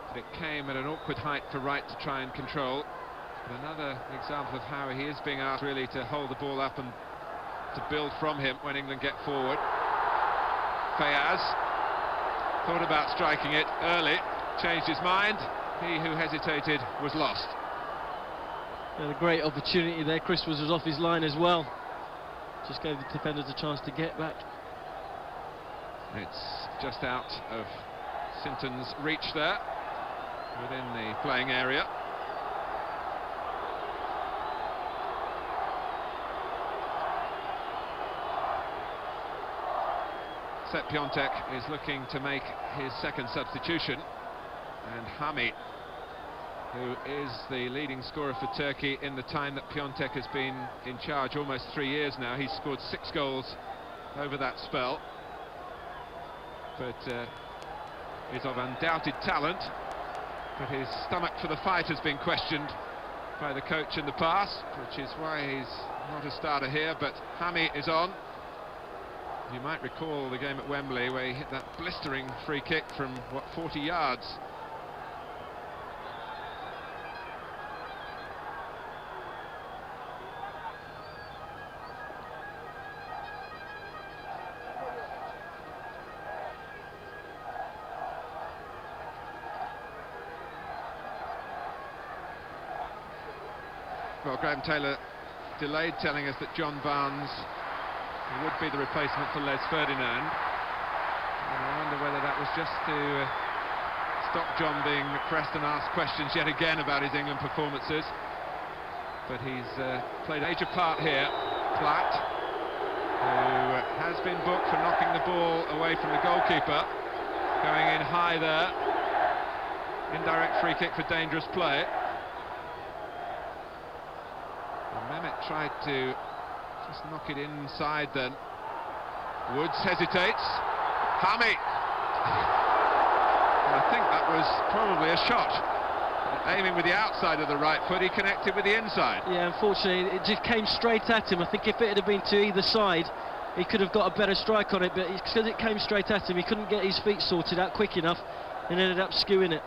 but it came at an awkward height for Wright to try and control. But another example of how he is being asked really to hold the ball up and to build from him when England get forward. Fayaz thought about striking it early, changed his mind. He who hesitated was lost. A great opportunity there. Chris was off his line as well. Just gave the defenders a chance to get back. It's just out of Sinton's reach there, within the playing area. Sepp Piontek is looking to make his second substitution, and Hami, who is the leading scorer for Turkey in the time that Piontek has been in charge, almost 3 years now. He's scored 6 goals over that spell, but is of undoubted talent, but his stomach for the fight has been questioned by the coach in the past, which is why he's not a starter here. But Hami is on. You might recall the game at Wembley where he hit that blistering free kick from, what, 40 yards. Well, Graham Taylor delayed telling us that John Barnes would be the replacement for Les Ferdinand. And I wonder whether that was just to stop John being pressed and asked questions yet again about his England performances. But he's played a major part here. Platt, who has been booked for knocking the ball away from the goalkeeper, going in high there. Indirect free kick for dangerous play. Mehmet tried to just knock it inside then. Woods hesitates. Hami! I think that was probably a shot. Aiming with the outside of the right foot, he connected with the inside. Yeah, unfortunately, it just came straight at him. I think if it had been to either side, he could have got a better strike on it, but because it came straight at him, he couldn't get his feet sorted out quick enough and ended up skewing it.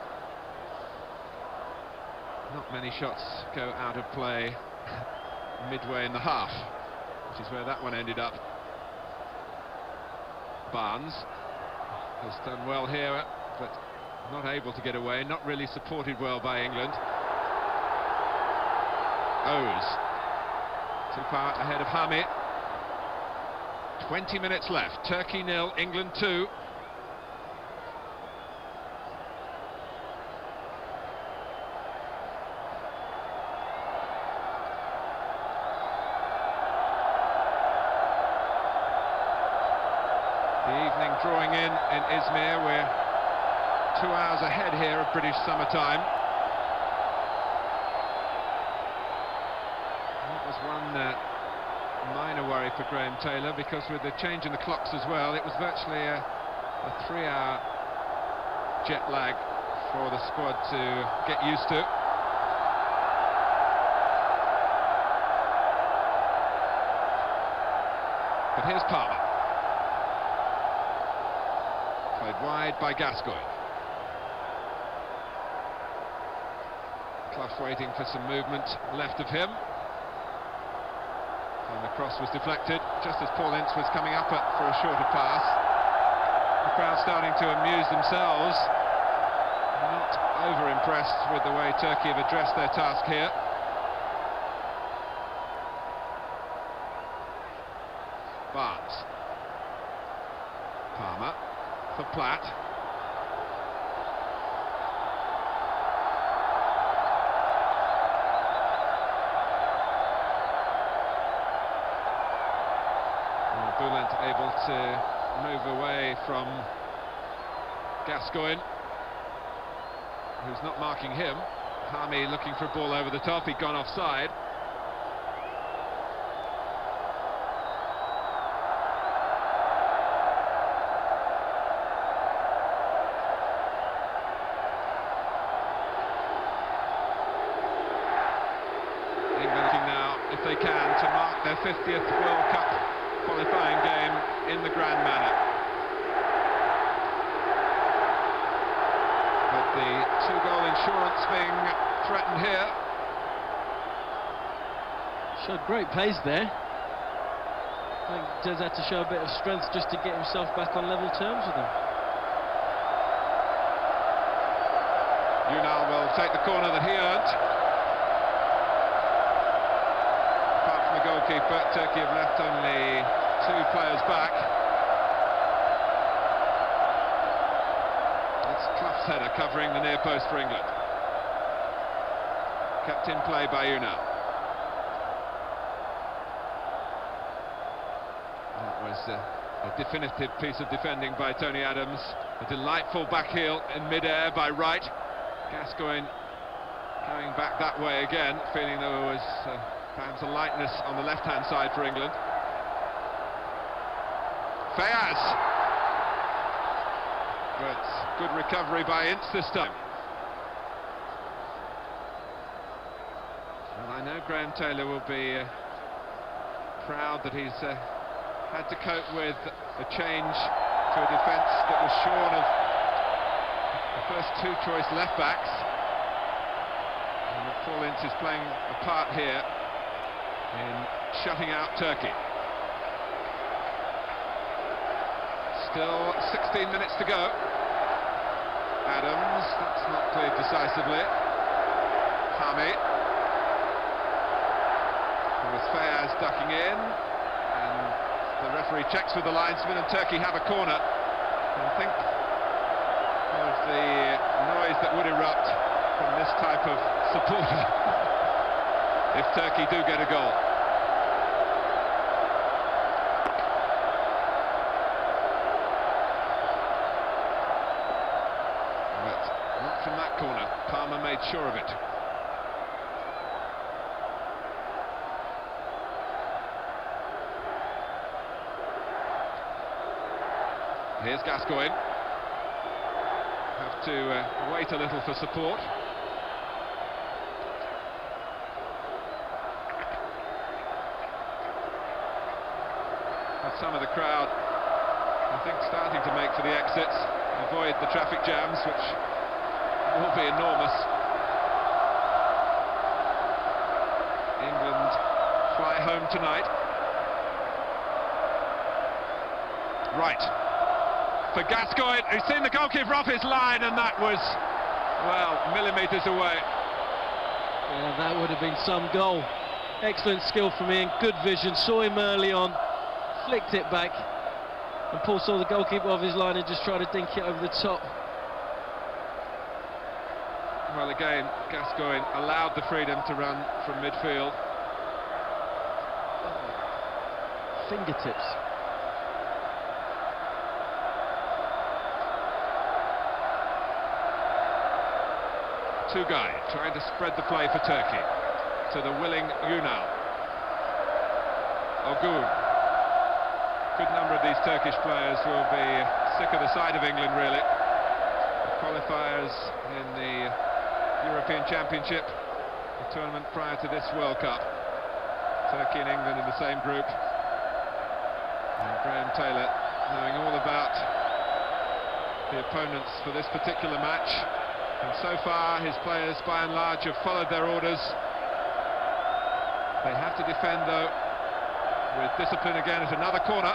Not many shots go out of play midway in the half, which is where that one ended up. Barnes has done well here, but not able to get away, not really supported well by England. O's too far ahead of Hami. 20 minutes left. Turkey 0, England 2. Drawing in Izmir. We're 2 hours ahead here of British summertime. That was one minor worry for Graham Taylor, because with the change in the clocks as well, it was virtually a 3-hour jet lag for the squad to get used to. But here's Palmer. Played wide by Gascoigne. Clough waiting for some movement left of him. And the cross was deflected just as Paul Ince was coming up for a shorter pass. The crowd starting to amuse themselves. Not over-impressed with the way Turkey have addressed their task here. Barnes. Palmer. For Platt. Bülent able to move away from Gascoigne, who's not marking him. Hami looking for a ball over the top, he'd gone offside. they can to mark their 50th World Cup qualifying game in the grand manner. But the 2-goal insurance being threatened here. Showed great pace there. I think Des had to show a bit of strength just to get himself back on level terms with them. Ünal will take the corner that he earned. Apart from the goalkeeper, Turkey have left only 2 players back. It's Clough's header covering the near post for England. Kept in play by Ünal. That was a definitive piece of defending by Tony Adams. A delightful back heel in mid-air by Wright. Gascoigne going back that way again, feeling there was perhaps a lightness on the left-hand side for England. Fayaz! But good recovery by Ince this time. And I know Graham Taylor will be proud that he's had to cope with a change to a defence that was shorn of the first 2 choice left-backs. And Paul Ince is playing a part here in shutting out Turkey. Still 16 minutes to go. Adams, that's not cleared decisively. Hami. With Fayaz ducking in, and the referee checks with the linesman, and Turkey have a corner. And think of the noise that would erupt from this type of supporter if Turkey do get a goal. But not from that corner. Palmer made sure of it. Here's Gascoigne. Have to wait a little for support. And some of the crowd, I think, starting to make for the exits, avoid the traffic jams, which will be enormous. England fly home tonight. Right. For Gascoigne, who's seen the goalkeeper off his line, and that was, well, millimetres away. Yeah, that would have been some goal. Excellent skill from Ian, good vision, saw him early on, flicked it back, and Paul saw the goalkeeper off his line and just tried to dink it over the top. Well, again, Gascoigne allowed the freedom to run from midfield. Fingertips. Tugay trying to spread the play for Turkey to the willing Ünal. Ogun. Good number of these Turkish players will be sick of the sight of England, really. The qualifiers in the European Championship, the tournament prior to this World Cup. Turkey and England in the same group. And Graham Taylor knowing all about the opponents for this particular match. And so far, his players, by and large, have followed their orders. They have to defend, though, with discipline again at another corner.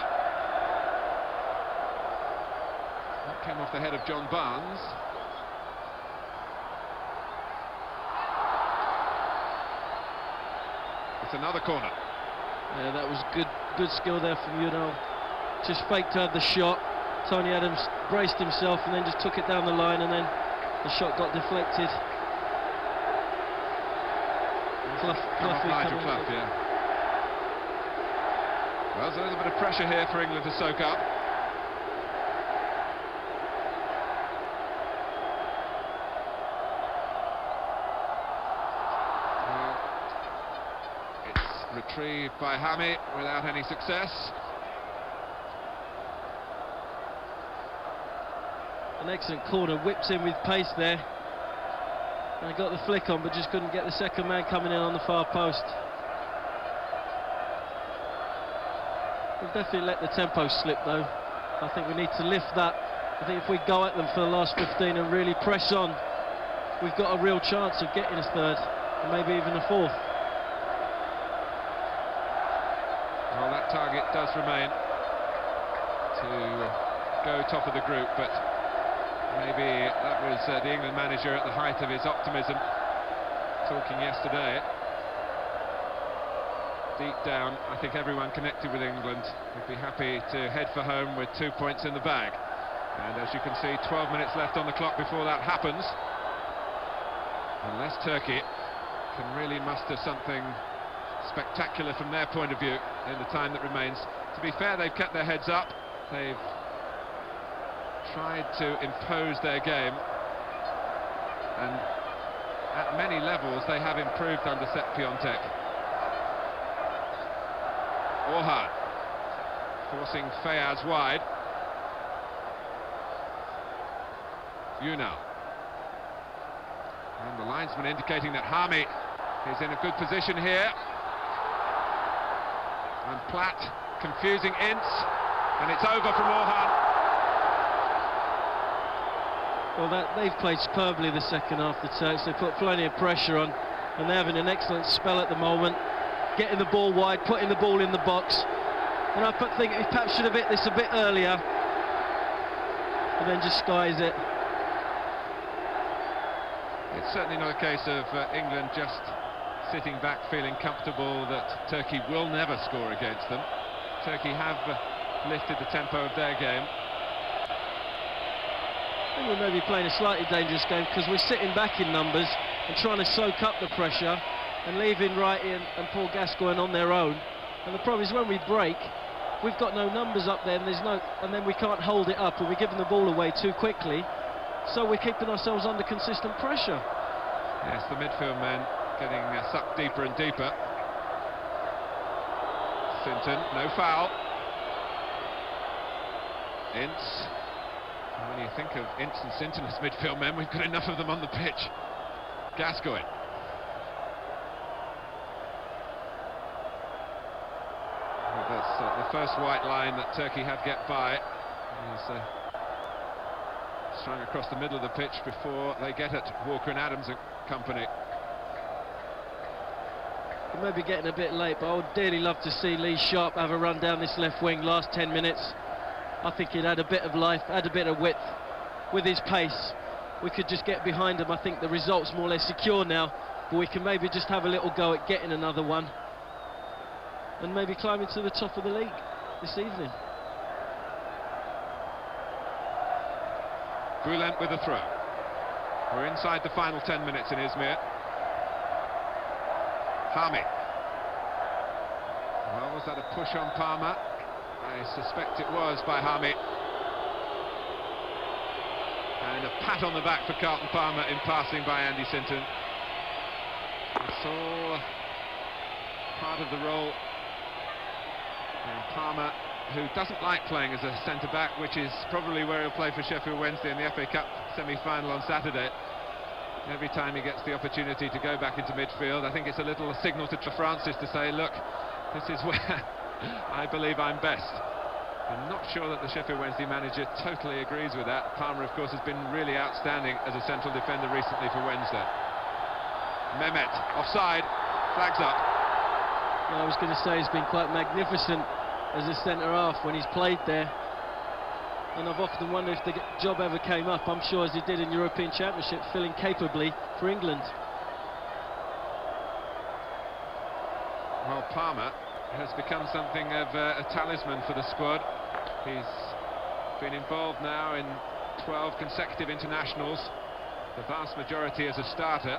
That came off the head of John Barnes. It's another corner. Yeah, that was good skill there from Ünal. Just faked to have the shot. Tony Adams braced himself and then just took it down the line, and then the shot got deflected. Clough yeah. Well, there's a little bit of pressure here for England to soak up. Well, it's retrieved by Hami without any success. An excellent corner, whips in with pace there. And got the flick on, but just couldn't get the second man coming in on the far post. We've definitely let the tempo slip though. I think we need to lift that. I think if we go at them for the last 15 and really press on, we've got a real chance of getting a third and maybe even a fourth. Well, that target does remain to go top of the group, but maybe that was the England manager at the height of his optimism talking yesterday. Deep down, I think everyone connected with England would be happy to head for home with 2 points in the bag. And as you can see, 12 minutes left on the clock before that happens. Unless Turkey can really muster something spectacular from their point of view in the time that remains. To be fair, they've kept their heads up. They've tried to impose their game, and at many levels they have improved under Sepp Piontek. Orhan forcing Feaz wide. Unal. And the linesman indicating that Hami is in a good position here. And Platt confusing Ince, and it's over from Orhan. Well, they've played superbly the second half, the Turks. They put plenty of pressure on, and they're having an excellent spell at the moment. Getting the ball wide, putting the ball in the box. And I think he perhaps should have hit this a bit earlier, and then just skies it. It's certainly not a case of England just sitting back feeling comfortable that Turkey will never score against them. Turkey have lifted the tempo of their game. I think we may be playing a slightly dangerous game because we're sitting back in numbers and trying to soak up the pressure and leaving Wrighty and Paul Gascoigne on their own. And the problem is when we break, we've got no numbers up there, and then we can't hold it up, and we're giving the ball away too quickly. So we're keeping ourselves under consistent pressure. Yes, the midfield men getting sucked deeper and deeper. Sinton, no foul. Ince. When you think of Ince and Sinton as midfield men, we've got enough of them on the pitch. Gascoigne. Well, that's the first white line that Turkey have get by. He's strung across the middle of the pitch before they get at Walker and Adams and company. We may be getting a bit late, but I would dearly love to see Lee Sharp have a run down this left wing last 10 minutes. I think he'd had a bit of life, had a bit of width with his pace. We could just get behind him. I think the result's more or less secure now, but we can maybe just have a little go at getting another one and maybe climbing to the top of the league this evening. Bülent with a throw. We're inside the final 10 minutes in Izmir. Hami. Well, was that a push on Palmer? I suspect it was by Hami. And a pat on the back for Carlton Palmer in passing by Andy Sinton. It's all part of the role. And Palmer, who doesn't like playing as a centre-back, which is probably where he'll play for Sheffield Wednesday in the FA Cup semi-final on Saturday. Every time he gets the opportunity to go back into midfield, I think it's a little signal to Francis to say, look, this is where I believe I'm best. I'm not sure that the Sheffield Wednesday manager totally agrees with that. Palmer, of course, has been really outstanding as a central defender recently for Wednesday. Mehmet, offside, flags up. Well, I was going to say he's been quite magnificent as a centre-half when he's played there. And I've often wondered if the job ever came up, I'm sure as he did in European Championship, filling capably for England. Well, Palmer has become something of a talisman for the squad. He's been involved now in 12 consecutive internationals, the vast majority as a starter.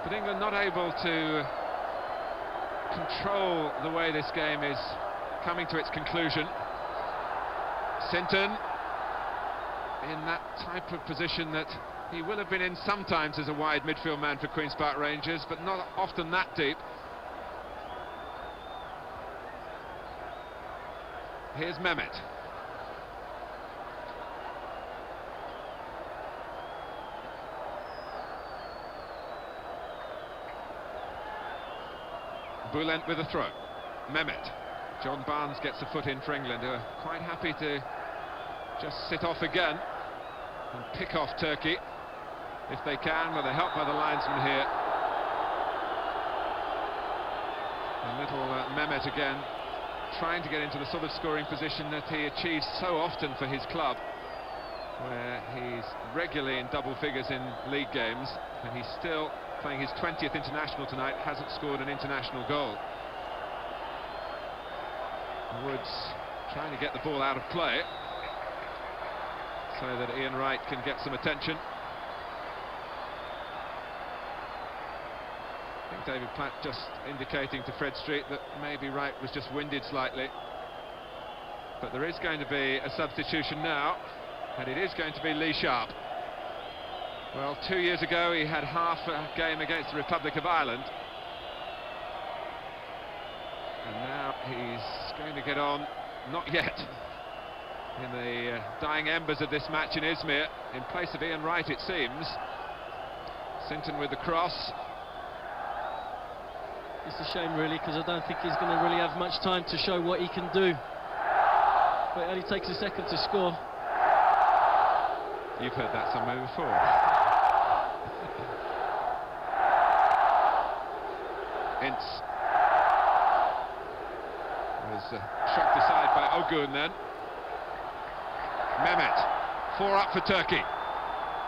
But England not able to control the way this game is coming to its conclusion. Sinton in that type of position that he will have been in sometimes as a wide midfield man for Queen's Park Rangers, but not often that deep. Here's Mehmet. Bülent with a throw. Mehmet. John Barnes gets a foot in for England, who are quite happy to just sit off again and pick off Turkey if they can, with a help by the linesman here. And little Mehmet again trying to get into the sort of scoring position that he achieves so often for his club, where he's regularly in double figures in league games, and he's still playing his 20th international tonight, hasn't scored an international goal. Woods trying to get the ball out of play so that Ian Wright can get some attention. I think David Platt just indicating to Fred Street that maybe Wright was just winded slightly. But there is going to be a substitution now, and it is going to be Lee Sharp. Well, 2 years ago he had half a game against the Republic of Ireland, and now he's going to get on, not yet, in the dying embers of this match in Izmir, in place of Ian Wright it seems. Sinton with the cross. It's a shame really, because I don't think he's going to really have much time to show what he can do. But it only takes a second to score. You've heard that somewhere before. Ince was shocked aside by Ogun then. Mehmet, 4 up for Turkey.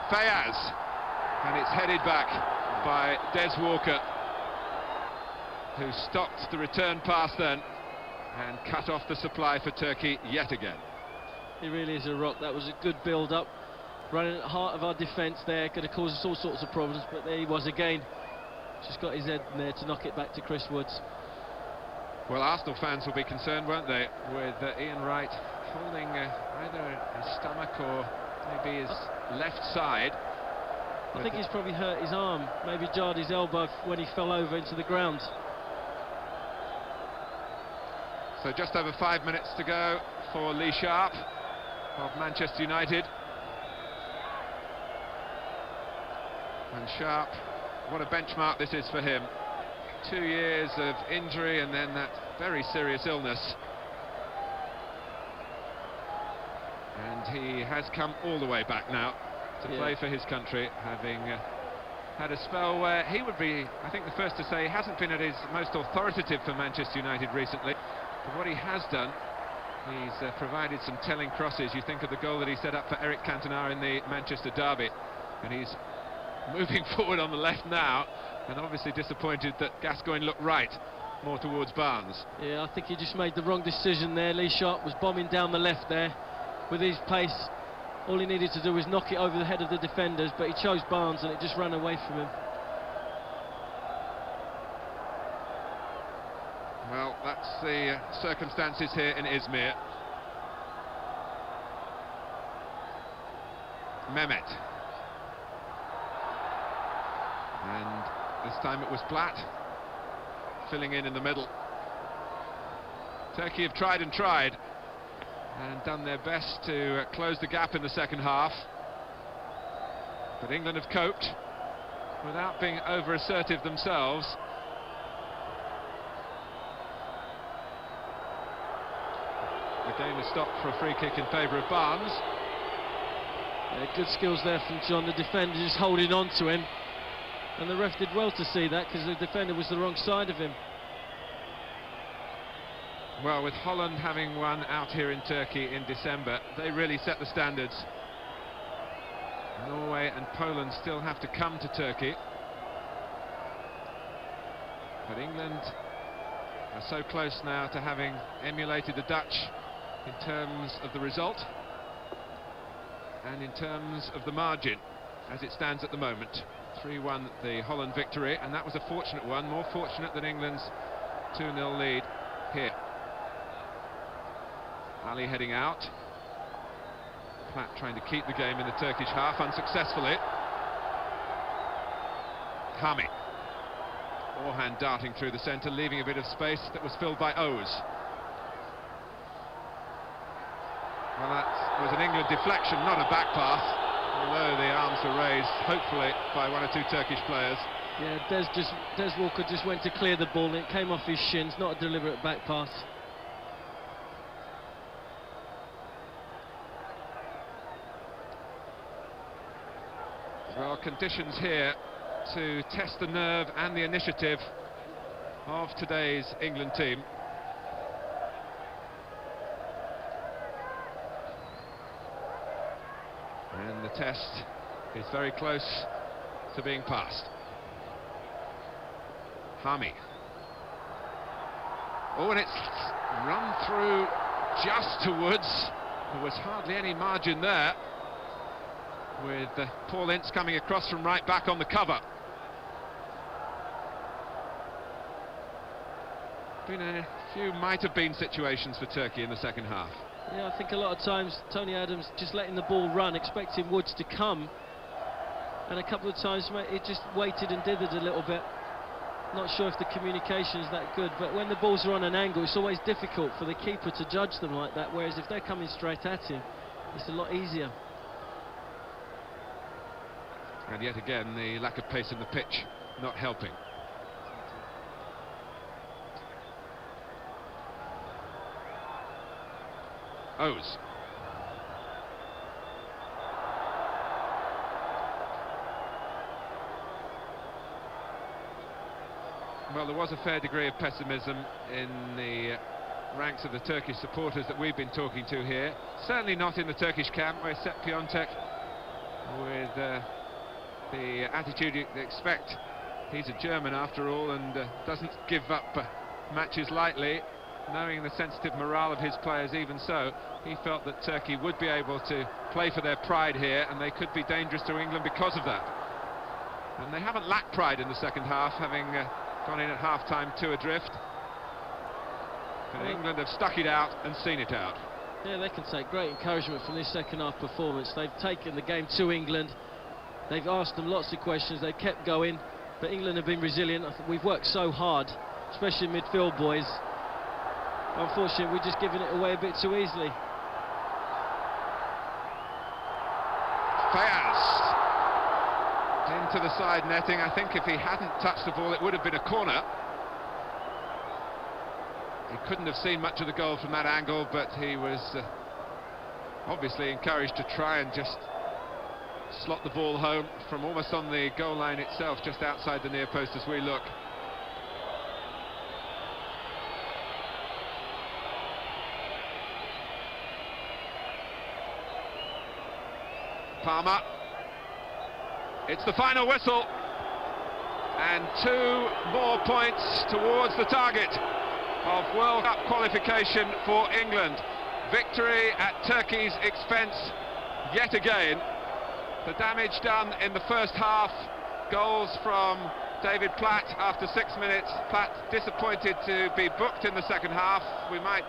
Fayaz, and it's headed back by Des Walker, who stopped the return pass then and cut off the supply for Turkey yet again. He really is a rock. That was a good build-up, running at the heart of our defence there, could have caused us all sorts of problems, but there he was again. Just got his head in there to knock it back to Chris Woods. Well, Arsenal fans will be concerned, won't they, with Ian Wright holding either his stomach or maybe his left side. I think he's probably hurt his arm, maybe jarred his elbow when he fell over into the ground. So just over 5 minutes to go for Lee Sharp of Manchester United. And Sharp, what a benchmark this is for him. 2 years of injury and then that very serious illness. And he has come all the way back now to play for his country, having had a spell where he would be, I think, the first to say he hasn't been at his most authoritative for Manchester United recently. But what he has done, he's provided some telling crosses. You think of the goal that he set up for Eric Cantona in the Manchester derby, and he's moving forward on the left now, and obviously disappointed that Gascoigne looked right, more towards Barnes. Yeah, I think he just made the wrong decision there. Lee Sharp was bombing down the left there with his pace. All he needed to do was knock it over the head of the defenders, but he chose Barnes and it just ran away from him. Well, that's the circumstances here in Izmir. Mehmet. And this time it was Platt filling in the middle. Turkey have tried and tried and done their best to close the gap in the second half, but England have coped without being over assertive themselves. The game is stopped for a free kick in favour of Barnes. Yeah, good skills there from John, the defender just holding on to him, and the ref did well to see that because the defender was the wrong side of him. Well, with Holland having won out here in Turkey in December, they really set the standards. Norway and Poland still have to come to Turkey, but England are so close now to having emulated the Dutch in terms of the result and in terms of the margin as it stands at the moment. 3-1 the Holland victory, and that was a fortunate one, more fortunate than England's 2-0 lead here. Ali heading out. Platt trying to keep the game in the Turkish half unsuccessfully. Hami. Orhan darting through the centre, leaving a bit of space that was filled by Oz. Well, that was an England deflection, not a back pass, although the arms were raised, hopefully, by one or two Turkish players. Yeah, Des Walker just went to clear the ball and it came off his shins, not a deliberate back pass. Well, conditions here to test the nerve and the initiative of today's England team. And the test is very close to being passed. Hami. Oh, and it's run through just to Woods. There was hardly any margin there, with Paul Ince coming across from right back on the cover. Been a few might-have-been situations for Turkey in the second half. Yeah, I think a lot of times Tony Adams just letting the ball run, expecting Woods to come, and a couple of times it just waited and dithered a little bit. Not sure if the communication is that good, but when the balls are on an angle, it's always difficult for the keeper to judge them like that, whereas if they're coming straight at him, it's a lot easier. And yet again, the lack of pace in the pitch not helping. O's. Well, there was a fair degree of pessimism in the ranks of the Turkish supporters that we've been talking to here. Certainly not in the Turkish camp, where Sepp Piontek, with the attitude you'd expect. He's a German after all, and doesn't give up matches lightly. Knowing the sensitive morale of his players, even so, he felt that Turkey would be able to play for their pride here, and they could be dangerous to England because of that. And they haven't lacked pride in the second half, having gone in at half-time 2 adrift. But England have stuck it out and seen it out. Yeah, they can take great encouragement from this second half performance. They've taken the game to England. They've asked them lots of questions. They've kept going, but England have been resilient. I think we've worked so hard, especially midfield boys. Unfortunately, we're just giving it away a bit too easily. Fayaz into the side netting. I think if he hadn't touched the ball, it would have been a corner. He couldn't have seen much of the goal from that angle, but he was obviously encouraged to try and just slot the ball home from almost on the goal line itself, just outside the near post as we look. Palmer. It's the final whistle, and 2 more points towards the target of World Cup qualification for England. Victory at Turkey's expense yet again. The damage done in the first half. Goals from David Platt after 6 minutes. Platt disappointed to be booked in the second half. We might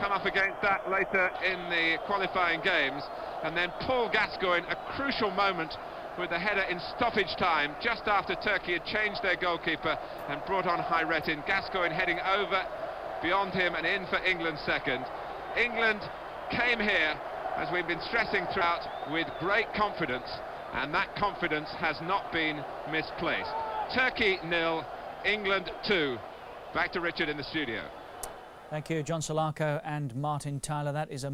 come up against that later in the qualifying games. And then Paul Gascoigne, a crucial moment with a header in stoppage time, just after Turkey had changed their goalkeeper and brought on Hayrettin. Gascoigne heading over beyond him and in for England's second. England came here, as we've been stressing throughout, with great confidence, and that confidence has not been misplaced. Turkey 0, England 2. Back to Richard in the studio. Thank you, John Solarco and Martin Tyler. That is a